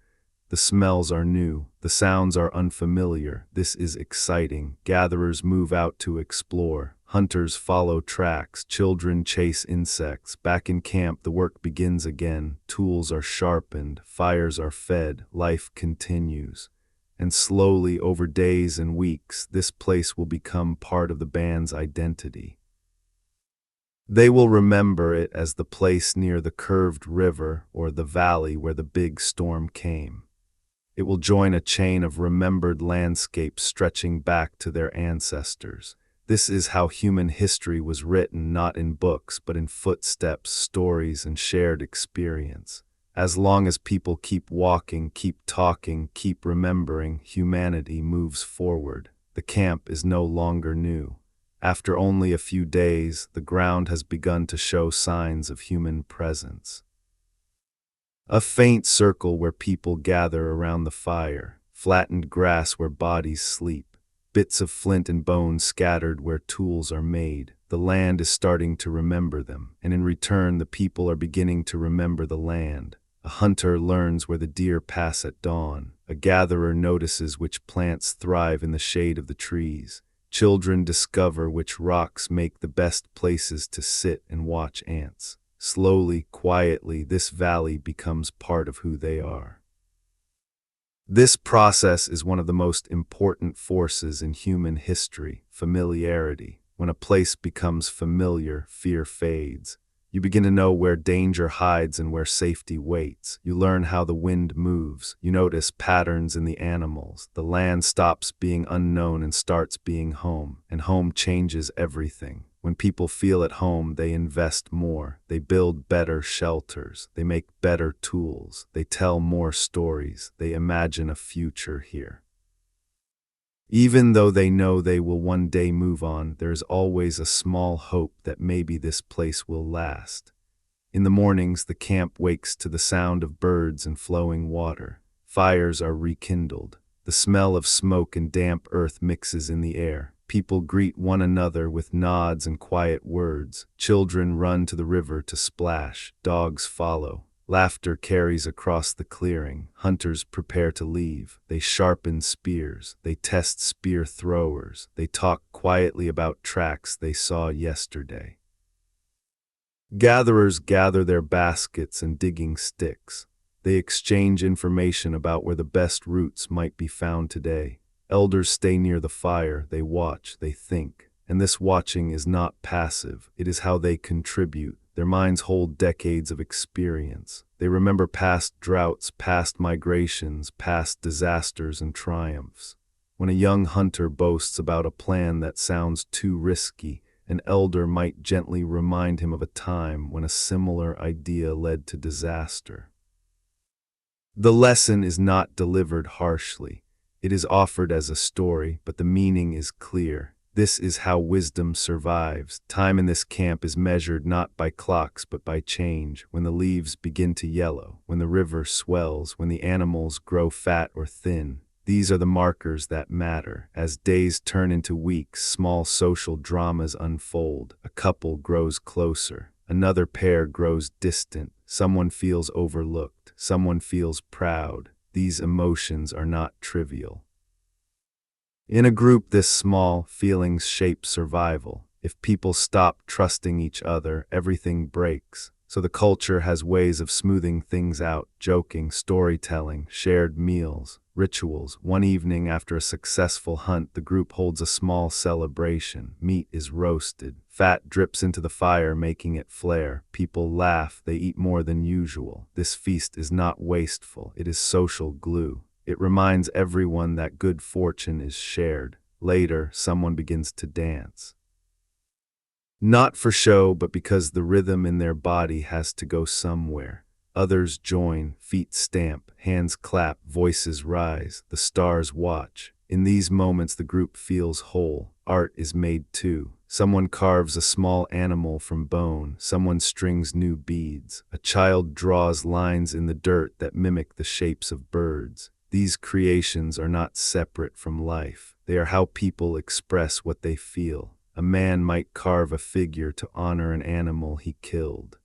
The smells are new, the sounds are unfamiliar. This is exciting. Gatherers move out to explore. Hunters follow tracks. Children chase insects. Back in camp, the work begins again. Tools are sharpened. Fires are fed. Life continues. And slowly, over days and weeks, this place will become part of the band's identity. They will remember it as the place near the curved river or the valley where the big storm came. It will join a chain of remembered landscapes stretching back to their ancestors. This is how human history was written, not in books, but in footsteps, stories, and shared experience. As long as people keep walking, keep talking, keep remembering, humanity moves forward. The camp is no longer new. After only a few days, the ground has begun to show signs of human presence. A faint circle where people gather around the fire, flattened grass where bodies sleep, bits of flint and bone scattered where tools are made. The land is starting to remember them, and in return the people are beginning to remember the land. A hunter learns where the deer pass at dawn. A gatherer notices which plants thrive in the shade of the trees. Children discover which rocks make the best places to sit and watch ants. Slowly, quietly, this valley becomes part of who they are. This process is one of the most important forces in human history, familiarity. When a place becomes familiar, fear fades. You begin to know where danger hides and where safety waits. You learn how the wind moves. You notice patterns in the animals. The land stops being unknown and starts being home, and home changes everything. When people feel at home, they invest more. They build better shelters. They make better tools. They tell more stories. They imagine a future here. Even though they know they will one day move on, there is always a small hope that maybe this place will last. In the mornings, the camp wakes to the sound of birds and flowing water. Fires are rekindled. The smell of smoke and damp earth mixes in the air. People greet one another with nods and quiet words. Children run to the river to splash. Dogs follow. Laughter carries across the clearing. Hunters prepare to leave. They sharpen spears. They test spear throwers. They talk quietly about tracks they saw yesterday. Gatherers gather their baskets and digging sticks. They exchange information about where the best routes might be found today. Elders stay near the fire. They watch. They think. And this watching is not passive. It is how they contribute. Their minds hold decades of experience. They remember past droughts, past migrations, past disasters and triumphs. When a young hunter boasts about a plan that sounds too risky, an elder might gently remind him of a time when a similar idea led to disaster. The lesson is not delivered harshly. It is offered as a story, but the meaning is clear. This is how wisdom survives. Time in this camp is measured not by clocks but by change. When the leaves begin to yellow, when the river swells, when the animals grow fat or thin. These are the markers that matter. As days turn into weeks, small social dramas unfold. A couple grows closer. Another pair grows distant. Someone feels overlooked. Someone feels proud. These emotions are not trivial. In a group this small, feelings shape survival. If people stop trusting each other, everything breaks. So the culture has ways of smoothing things out, joking, storytelling, shared meals, rituals. One evening after a successful hunt, the group holds a small celebration. Meat is roasted. Fat drips into the fire, making it flare. People laugh. They eat more than usual. This feast is not wasteful. It is social glue. It reminds everyone that good fortune is shared. Later, someone begins to dance. Not for show, but because the rhythm in their body has to go somewhere. Others join, feet stamp, hands clap, voices rise, the stars watch. In these moments the group feels whole. Art is made too. Someone carves a small animal from bone, someone strings new beads. A child draws lines in the dirt that mimic the shapes of birds. These creations are not separate from life. They are how people express what they feel. A man might carve a figure to honor an animal he killed.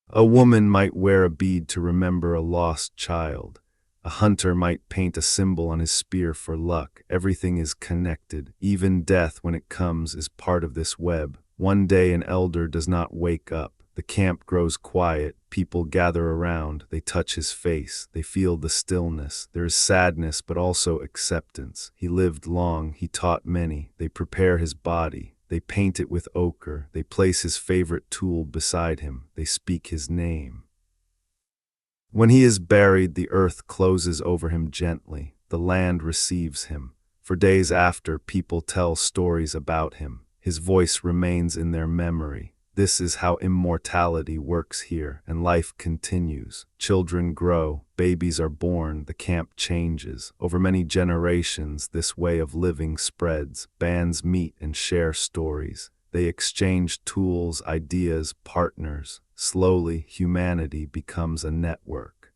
A woman might wear a bead to remember a lost child. A hunter might paint a symbol on his spear for luck. Everything is connected. Even death, when it comes, is part of this web. One day an elder does not wake up. The camp grows quiet. People gather around. They touch his face. They feel the stillness. There is sadness, but also acceptance. He lived long. He taught many. They prepare his body. They paint it with ochre. They place his favorite tool beside him. They speak his name. When he is buried, the earth closes over him gently. The land receives him. For days after, people tell stories about him. His voice remains in their memory. This is how immortality works here, and life continues. Children grow, babies are born, the camp changes. Over many generations, this way of living spreads. Bands meet and share stories. They exchange tools, ideas, partners. Slowly, humanity becomes a network.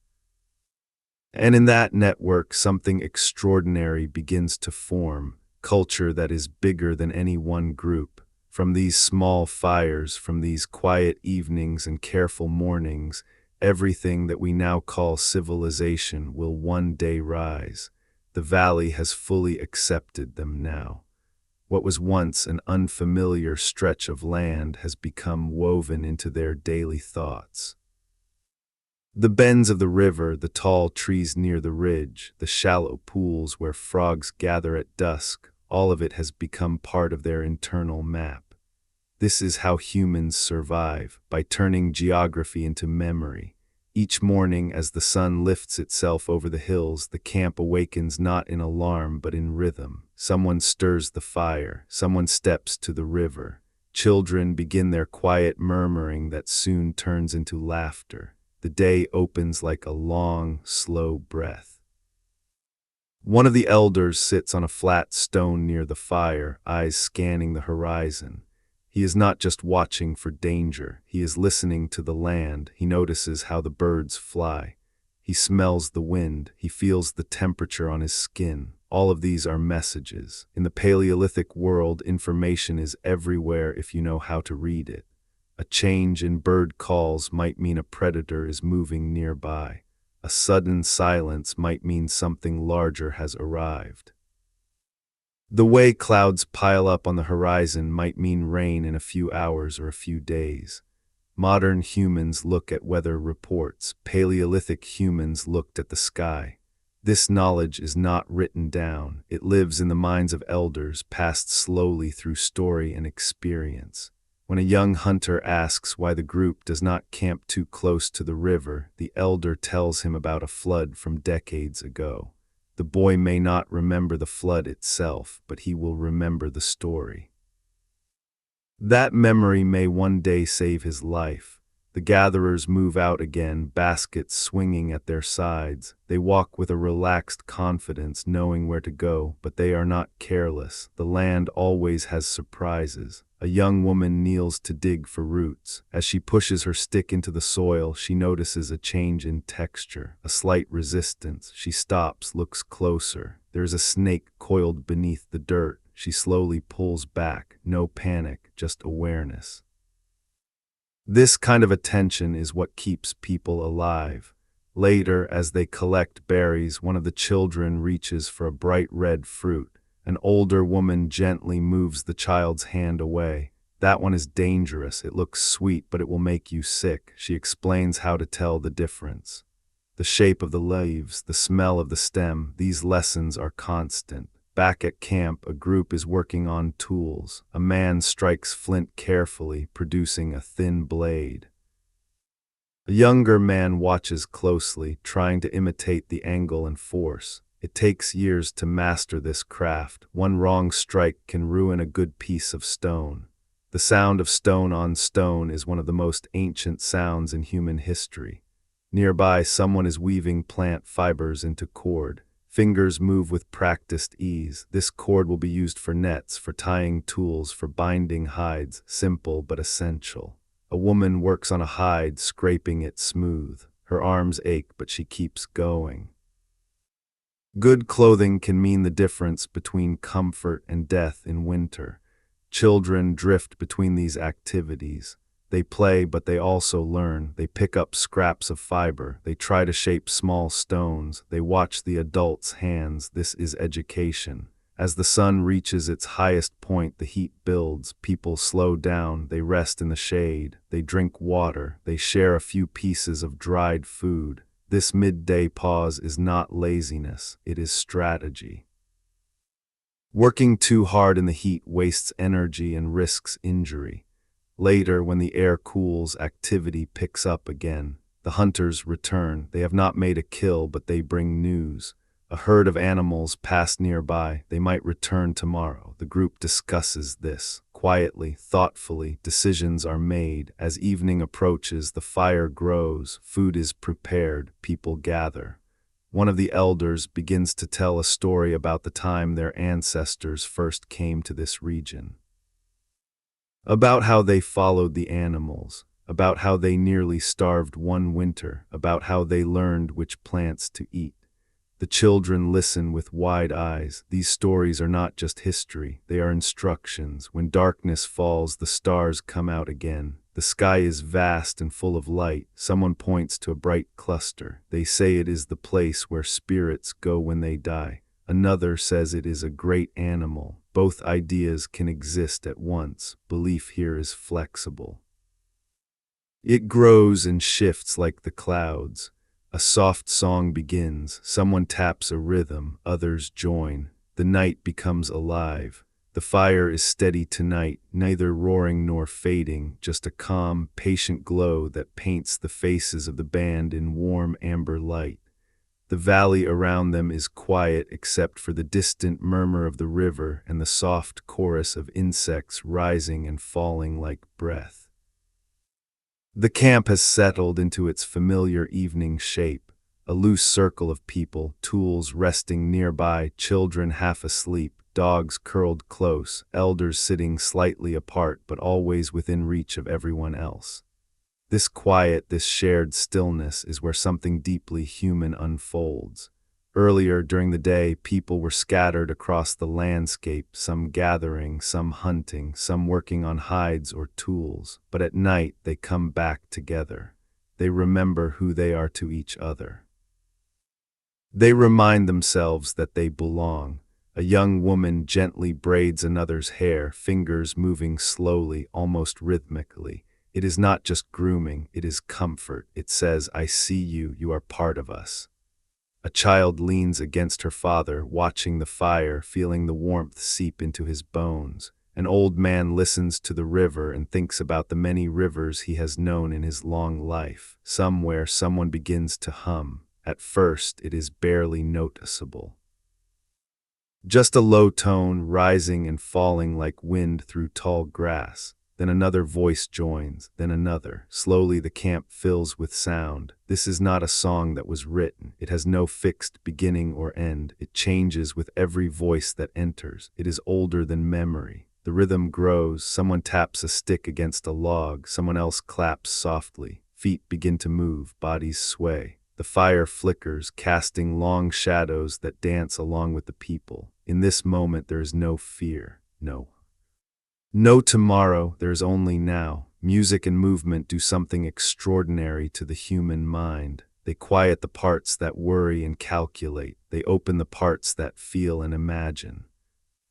And in that network, something extraordinary begins to form, culture that is bigger than any one group. From these small fires, from these quiet evenings and careful mornings, everything that we now call civilization will one day rise. The valley has fully accepted them now. What was once an unfamiliar stretch of land has become woven into their daily thoughts. The bends of the river, the tall trees near the ridge, the shallow pools where frogs gather at dusk, all of it has become part of their internal map. This is how humans survive, by turning geography into memory. Each morning, as the sun lifts itself over the hills, the camp awakens not in alarm but in rhythm. Someone stirs the fire, someone steps to the river. Children begin their quiet murmuring that soon turns into laughter. The day opens like a long, slow breath. One of the elders sits on a flat stone near the fire, eyes scanning the horizon. He is not just watching for danger, he is listening to the land. He notices how the birds fly. He smells the wind, he feels the temperature on his skin. All of these are messages. In the Paleolithic world, information is everywhere if you know how to read it. A change in bird calls might mean a predator is moving nearby. A sudden silence might mean something larger has arrived. The way clouds pile up on the horizon might mean rain in a few hours or a few days. Modern humans look at weather reports. Paleolithic humans looked at the sky. This knowledge is not written down. It lives in the minds of elders, passed slowly through story and experience. When a young hunter asks why the group does not camp too close to the river, the elder tells him about a flood from decades ago. The boy may not remember the flood itself, but he will remember the story. That memory may one day save his life. The gatherers move out again, baskets swinging at their sides. They walk with a relaxed confidence, knowing where to go, but they are not careless. The land always has surprises. A young woman kneels to dig for roots. As she pushes her stick into the soil, she notices a change in texture, a slight resistance. She stops, looks closer. There is a snake coiled beneath the dirt. She slowly pulls back. No panic, just awareness. This kind of attention is what keeps people alive. Later, as they collect berries, one of the children reaches for a bright red fruit. An older woman gently moves the child's hand away. That one is dangerous. It looks sweet, but it will make you sick. She explains how to tell the difference. The shape of the leaves, the smell of the stem, these lessons are constant. Back at camp, a group is working on tools. A man strikes flint carefully, producing a thin blade. A younger man watches closely, trying to imitate the angle and force. It takes years to master this craft. One wrong strike can ruin a good piece of stone. The sound of stone on stone is one of the most ancient sounds in human history. Nearby, someone is weaving plant fibers into cord. Fingers move with practiced ease. This cord will be used for nets, for tying tools, for binding hides, simple but essential. A woman works on a hide, scraping it smooth. Her arms ache, but she keeps going. Good clothing can mean the difference between comfort and death in winter. Children drift between these activities. They play, but they also learn. They pick up scraps of fiber. They try to shape small stones. They watch the adults' hands. This is education. As the sun reaches its highest point, the heat builds. People slow down. They rest in the shade. They drink water. They share a few pieces of dried food. This midday pause is not laziness. It is strategy. Working too hard in the heat wastes energy and risks injury. Later, when the air cools, activity picks up again. The hunters return. They have not made a kill, but they bring news. A herd of animals pass nearby. They might return tomorrow. The group discusses this. Quietly, thoughtfully, decisions are made. As evening approaches, the fire grows. Food is prepared. People gather. One of the elders begins to tell a story about the time their ancestors first came to this region. About how they followed the animals, about how they nearly starved one winter, about how they learned which plants to eat. The children listen with wide eyes. These stories are not just history, they are instructions. When darkness falls, the stars come out again. The sky is vast and full of light. Someone points to a bright cluster. They say it is the place where spirits go when they die. Another says it is a great animal. Both ideas can exist at once. Belief here is flexible. It grows and shifts like the clouds. A soft song begins. Someone taps a rhythm. Others join. The night becomes alive. The fire is steady tonight, neither roaring nor fading, just a calm, patient glow that paints the faces of the band in warm amber light. The valley around them is quiet except for the distant murmur of the river and the soft chorus of insects rising and falling like breath. The camp has settled into its familiar evening shape, a loose circle of people, tools resting nearby, children half asleep, dogs curled close, elders sitting slightly apart but always within reach of everyone else. This quiet, this shared stillness is where something deeply human unfolds. Earlier during the day, people were scattered across the landscape, some gathering, some hunting, some working on hides or tools. But at night, they come back together. They remember who they are to each other. They remind themselves that they belong. A young woman gently braids another's hair, fingers moving slowly, almost rhythmically. It is not just grooming, it is comfort. It says, I see you, you are part of us. A child leans against her father, watching the fire, feeling the warmth seep into his bones. An old man listens to the river and thinks about the many rivers he has known in his long life. Somewhere, someone begins to hum. At first, it is barely noticeable. Just a low tone, rising and falling like wind through tall grass. Then another voice joins, then another. Slowly the camp fills with sound. This is not a song that was written. It has no fixed beginning or end. It changes with every voice that enters. It is older than memory. The rhythm grows. Someone taps a stick against a log. Someone else claps softly. Feet begin to move. Bodies sway. The fire flickers, casting long shadows that dance along with the people. In this moment there is no fear, no tomorrow, there is only now. Music and movement do something extraordinary to the human mind. They quiet the parts that worry and calculate. They open the parts that feel and imagine.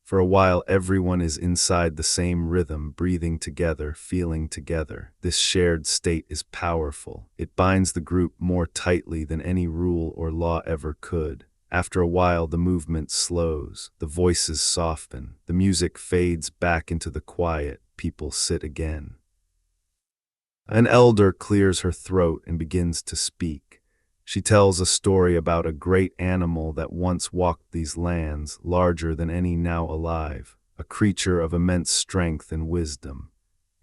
For a while, everyone is inside the same rhythm, breathing together, feeling together. This shared state is powerful. It binds the group more tightly than any rule or law ever could. After a while, the movement slows, the voices soften, the music fades back into the quiet, people sit again. An elder clears her throat and begins to speak. She tells a story about a great animal that once walked these lands, larger than any now alive, a creature of immense strength and wisdom.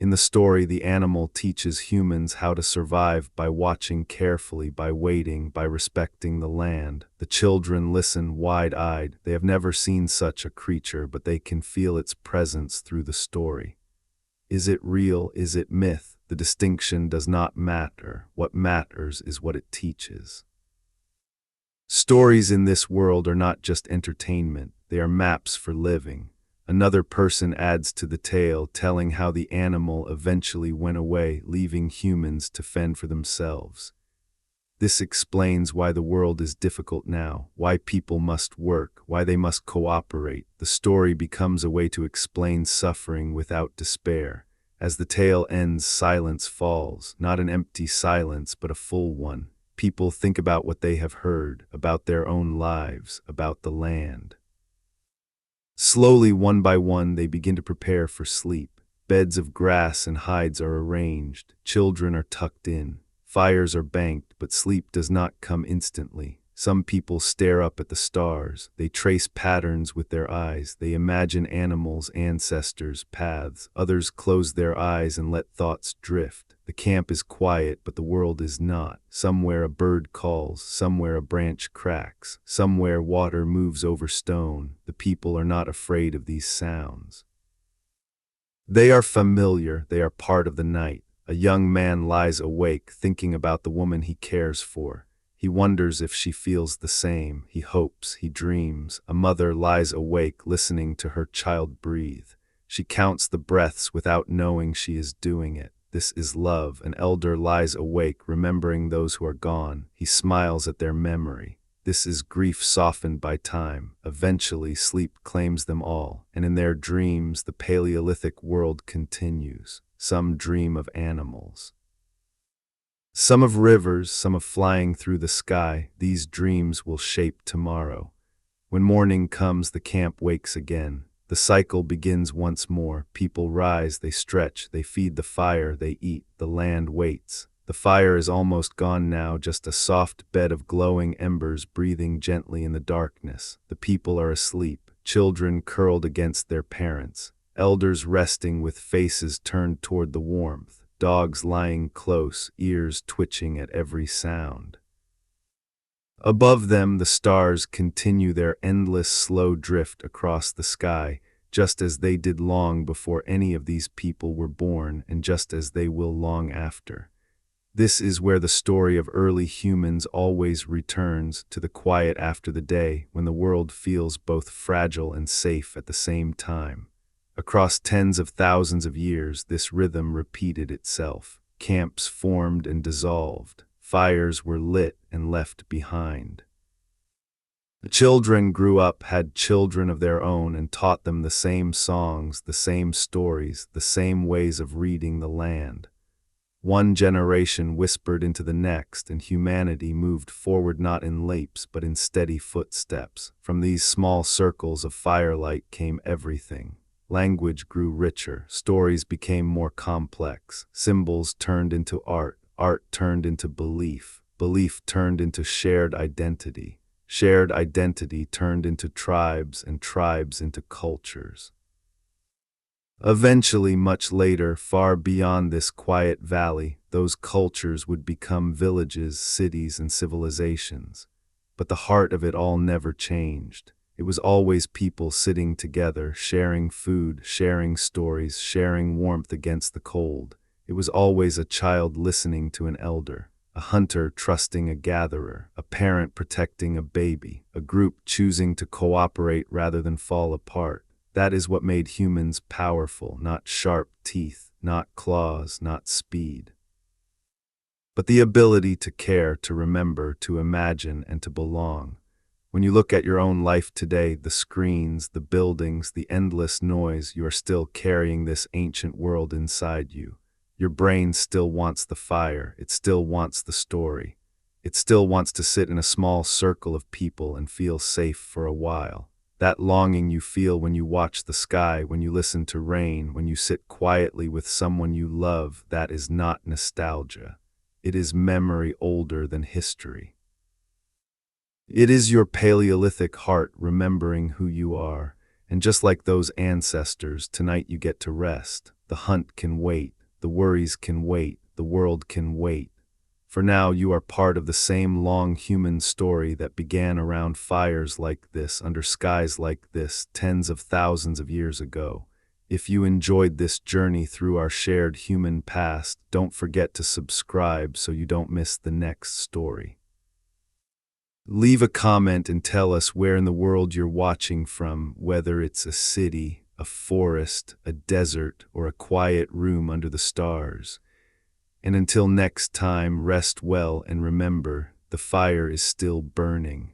In the story, the animal teaches humans how to survive by watching carefully, by waiting, by respecting the land. The children listen wide-eyed. They have never seen such a creature, but they can feel its presence through the story. Is it real? Is it myth? The distinction does not matter. What matters is what it teaches. Stories in this world are not just entertainment. They are maps for living. Another person adds to the tale, telling how the animal eventually went away, leaving humans to fend for themselves. This explains why the world is difficult now, why people must work, why they must cooperate. The story becomes a way to explain suffering without despair. As the tale ends, silence falls, not an empty silence, but a full one. People think about what they have heard, about their own lives, about the land. Slowly, one by one, they begin to prepare for sleep. Beds of grass and hides are arranged. Children are tucked in. Fires are banked, but sleep does not come instantly. Some people stare up at the stars. They trace patterns with their eyes. They imagine animals, ancestors, paths. Others close their eyes and let thoughts drift. The camp is quiet, but the world is not. Somewhere a bird calls, somewhere a branch cracks, somewhere water moves over stone. The people are not afraid of these sounds. They are familiar, they are part of the night. A young man lies awake, thinking about the woman he cares for. He wonders if she feels the same. He hopes, he dreams. A mother lies awake, listening to her child breathe. She counts the breaths without knowing she is doing it. This is love. An elder lies awake, remembering those who are gone. He smiles at their memory. This is grief softened by time. Eventually, sleep claims them all, and in their dreams, the Paleolithic world continues. Some dream of animals, some of rivers, some of flying through the sky. These dreams will shape tomorrow. When morning comes, the camp wakes again. The cycle begins once more. People rise, they stretch, they feed the fire, they eat. The land waits. The fire is almost gone now, just a soft bed of glowing embers breathing gently in the darkness. The people are asleep, children curled against their parents, elders resting with faces turned toward the warmth, dogs lying close, ears twitching at every sound. Above them, the stars continue their endless, slow drift across the sky, just as they did long before any of these people were born, and just as they will long after. This is where the story of early humans always returns, to the quiet after the day, when the world feels both fragile and safe at the same time. Across tens of thousands of years, this rhythm repeated itself. Camps formed and dissolved. Fires were lit and left behind. The children grew up, had children of their own, and taught them the same songs, the same stories, the same ways of reading the land. One generation whispered into the next, and humanity moved forward not in leaps, but in steady footsteps. From these small circles of firelight came everything. Language grew richer, stories became more complex, symbols turned into art, art turned into belief, belief turned into shared identity, shared identity turned into tribes, and tribes into cultures. Eventually, much later, far beyond this quiet valley, those cultures would become villages, cities, and civilizations. But the heart of it all never changed. It was always people sitting together, sharing food, sharing stories, sharing warmth against the cold. It was always a child listening to an elder, a hunter trusting a gatherer, a parent protecting a baby, a group choosing to cooperate rather than fall apart. That is what made humans powerful, not sharp teeth, not claws, not speed, but the ability to care, to remember, to imagine, and to belong. When you look at your own life today, the screens, the buildings, the endless noise, you are still carrying this ancient world inside you. Your brain still wants the fire, it still wants the story. It still wants to sit in a small circle of people and feel safe for a while. That longing you feel when you watch the sky, when you listen to rain, when you sit quietly with someone you love, that is not nostalgia. It is memory older than history. It is your Paleolithic heart remembering who you are, and just like those ancestors, tonight you get to rest. The hunt can wait, the worries can wait, the world can wait. For now, you are part of the same long human story that began around fires like this, under skies like this, tens of thousands of years ago. If you enjoyed this journey through our shared human past, don't forget to subscribe so you don't miss the next story. Leave a comment and tell us where in the world you're watching from, whether it's a city, a forest, a desert, or a quiet room under the stars. And until next time, rest well and remember, the fire is still burning.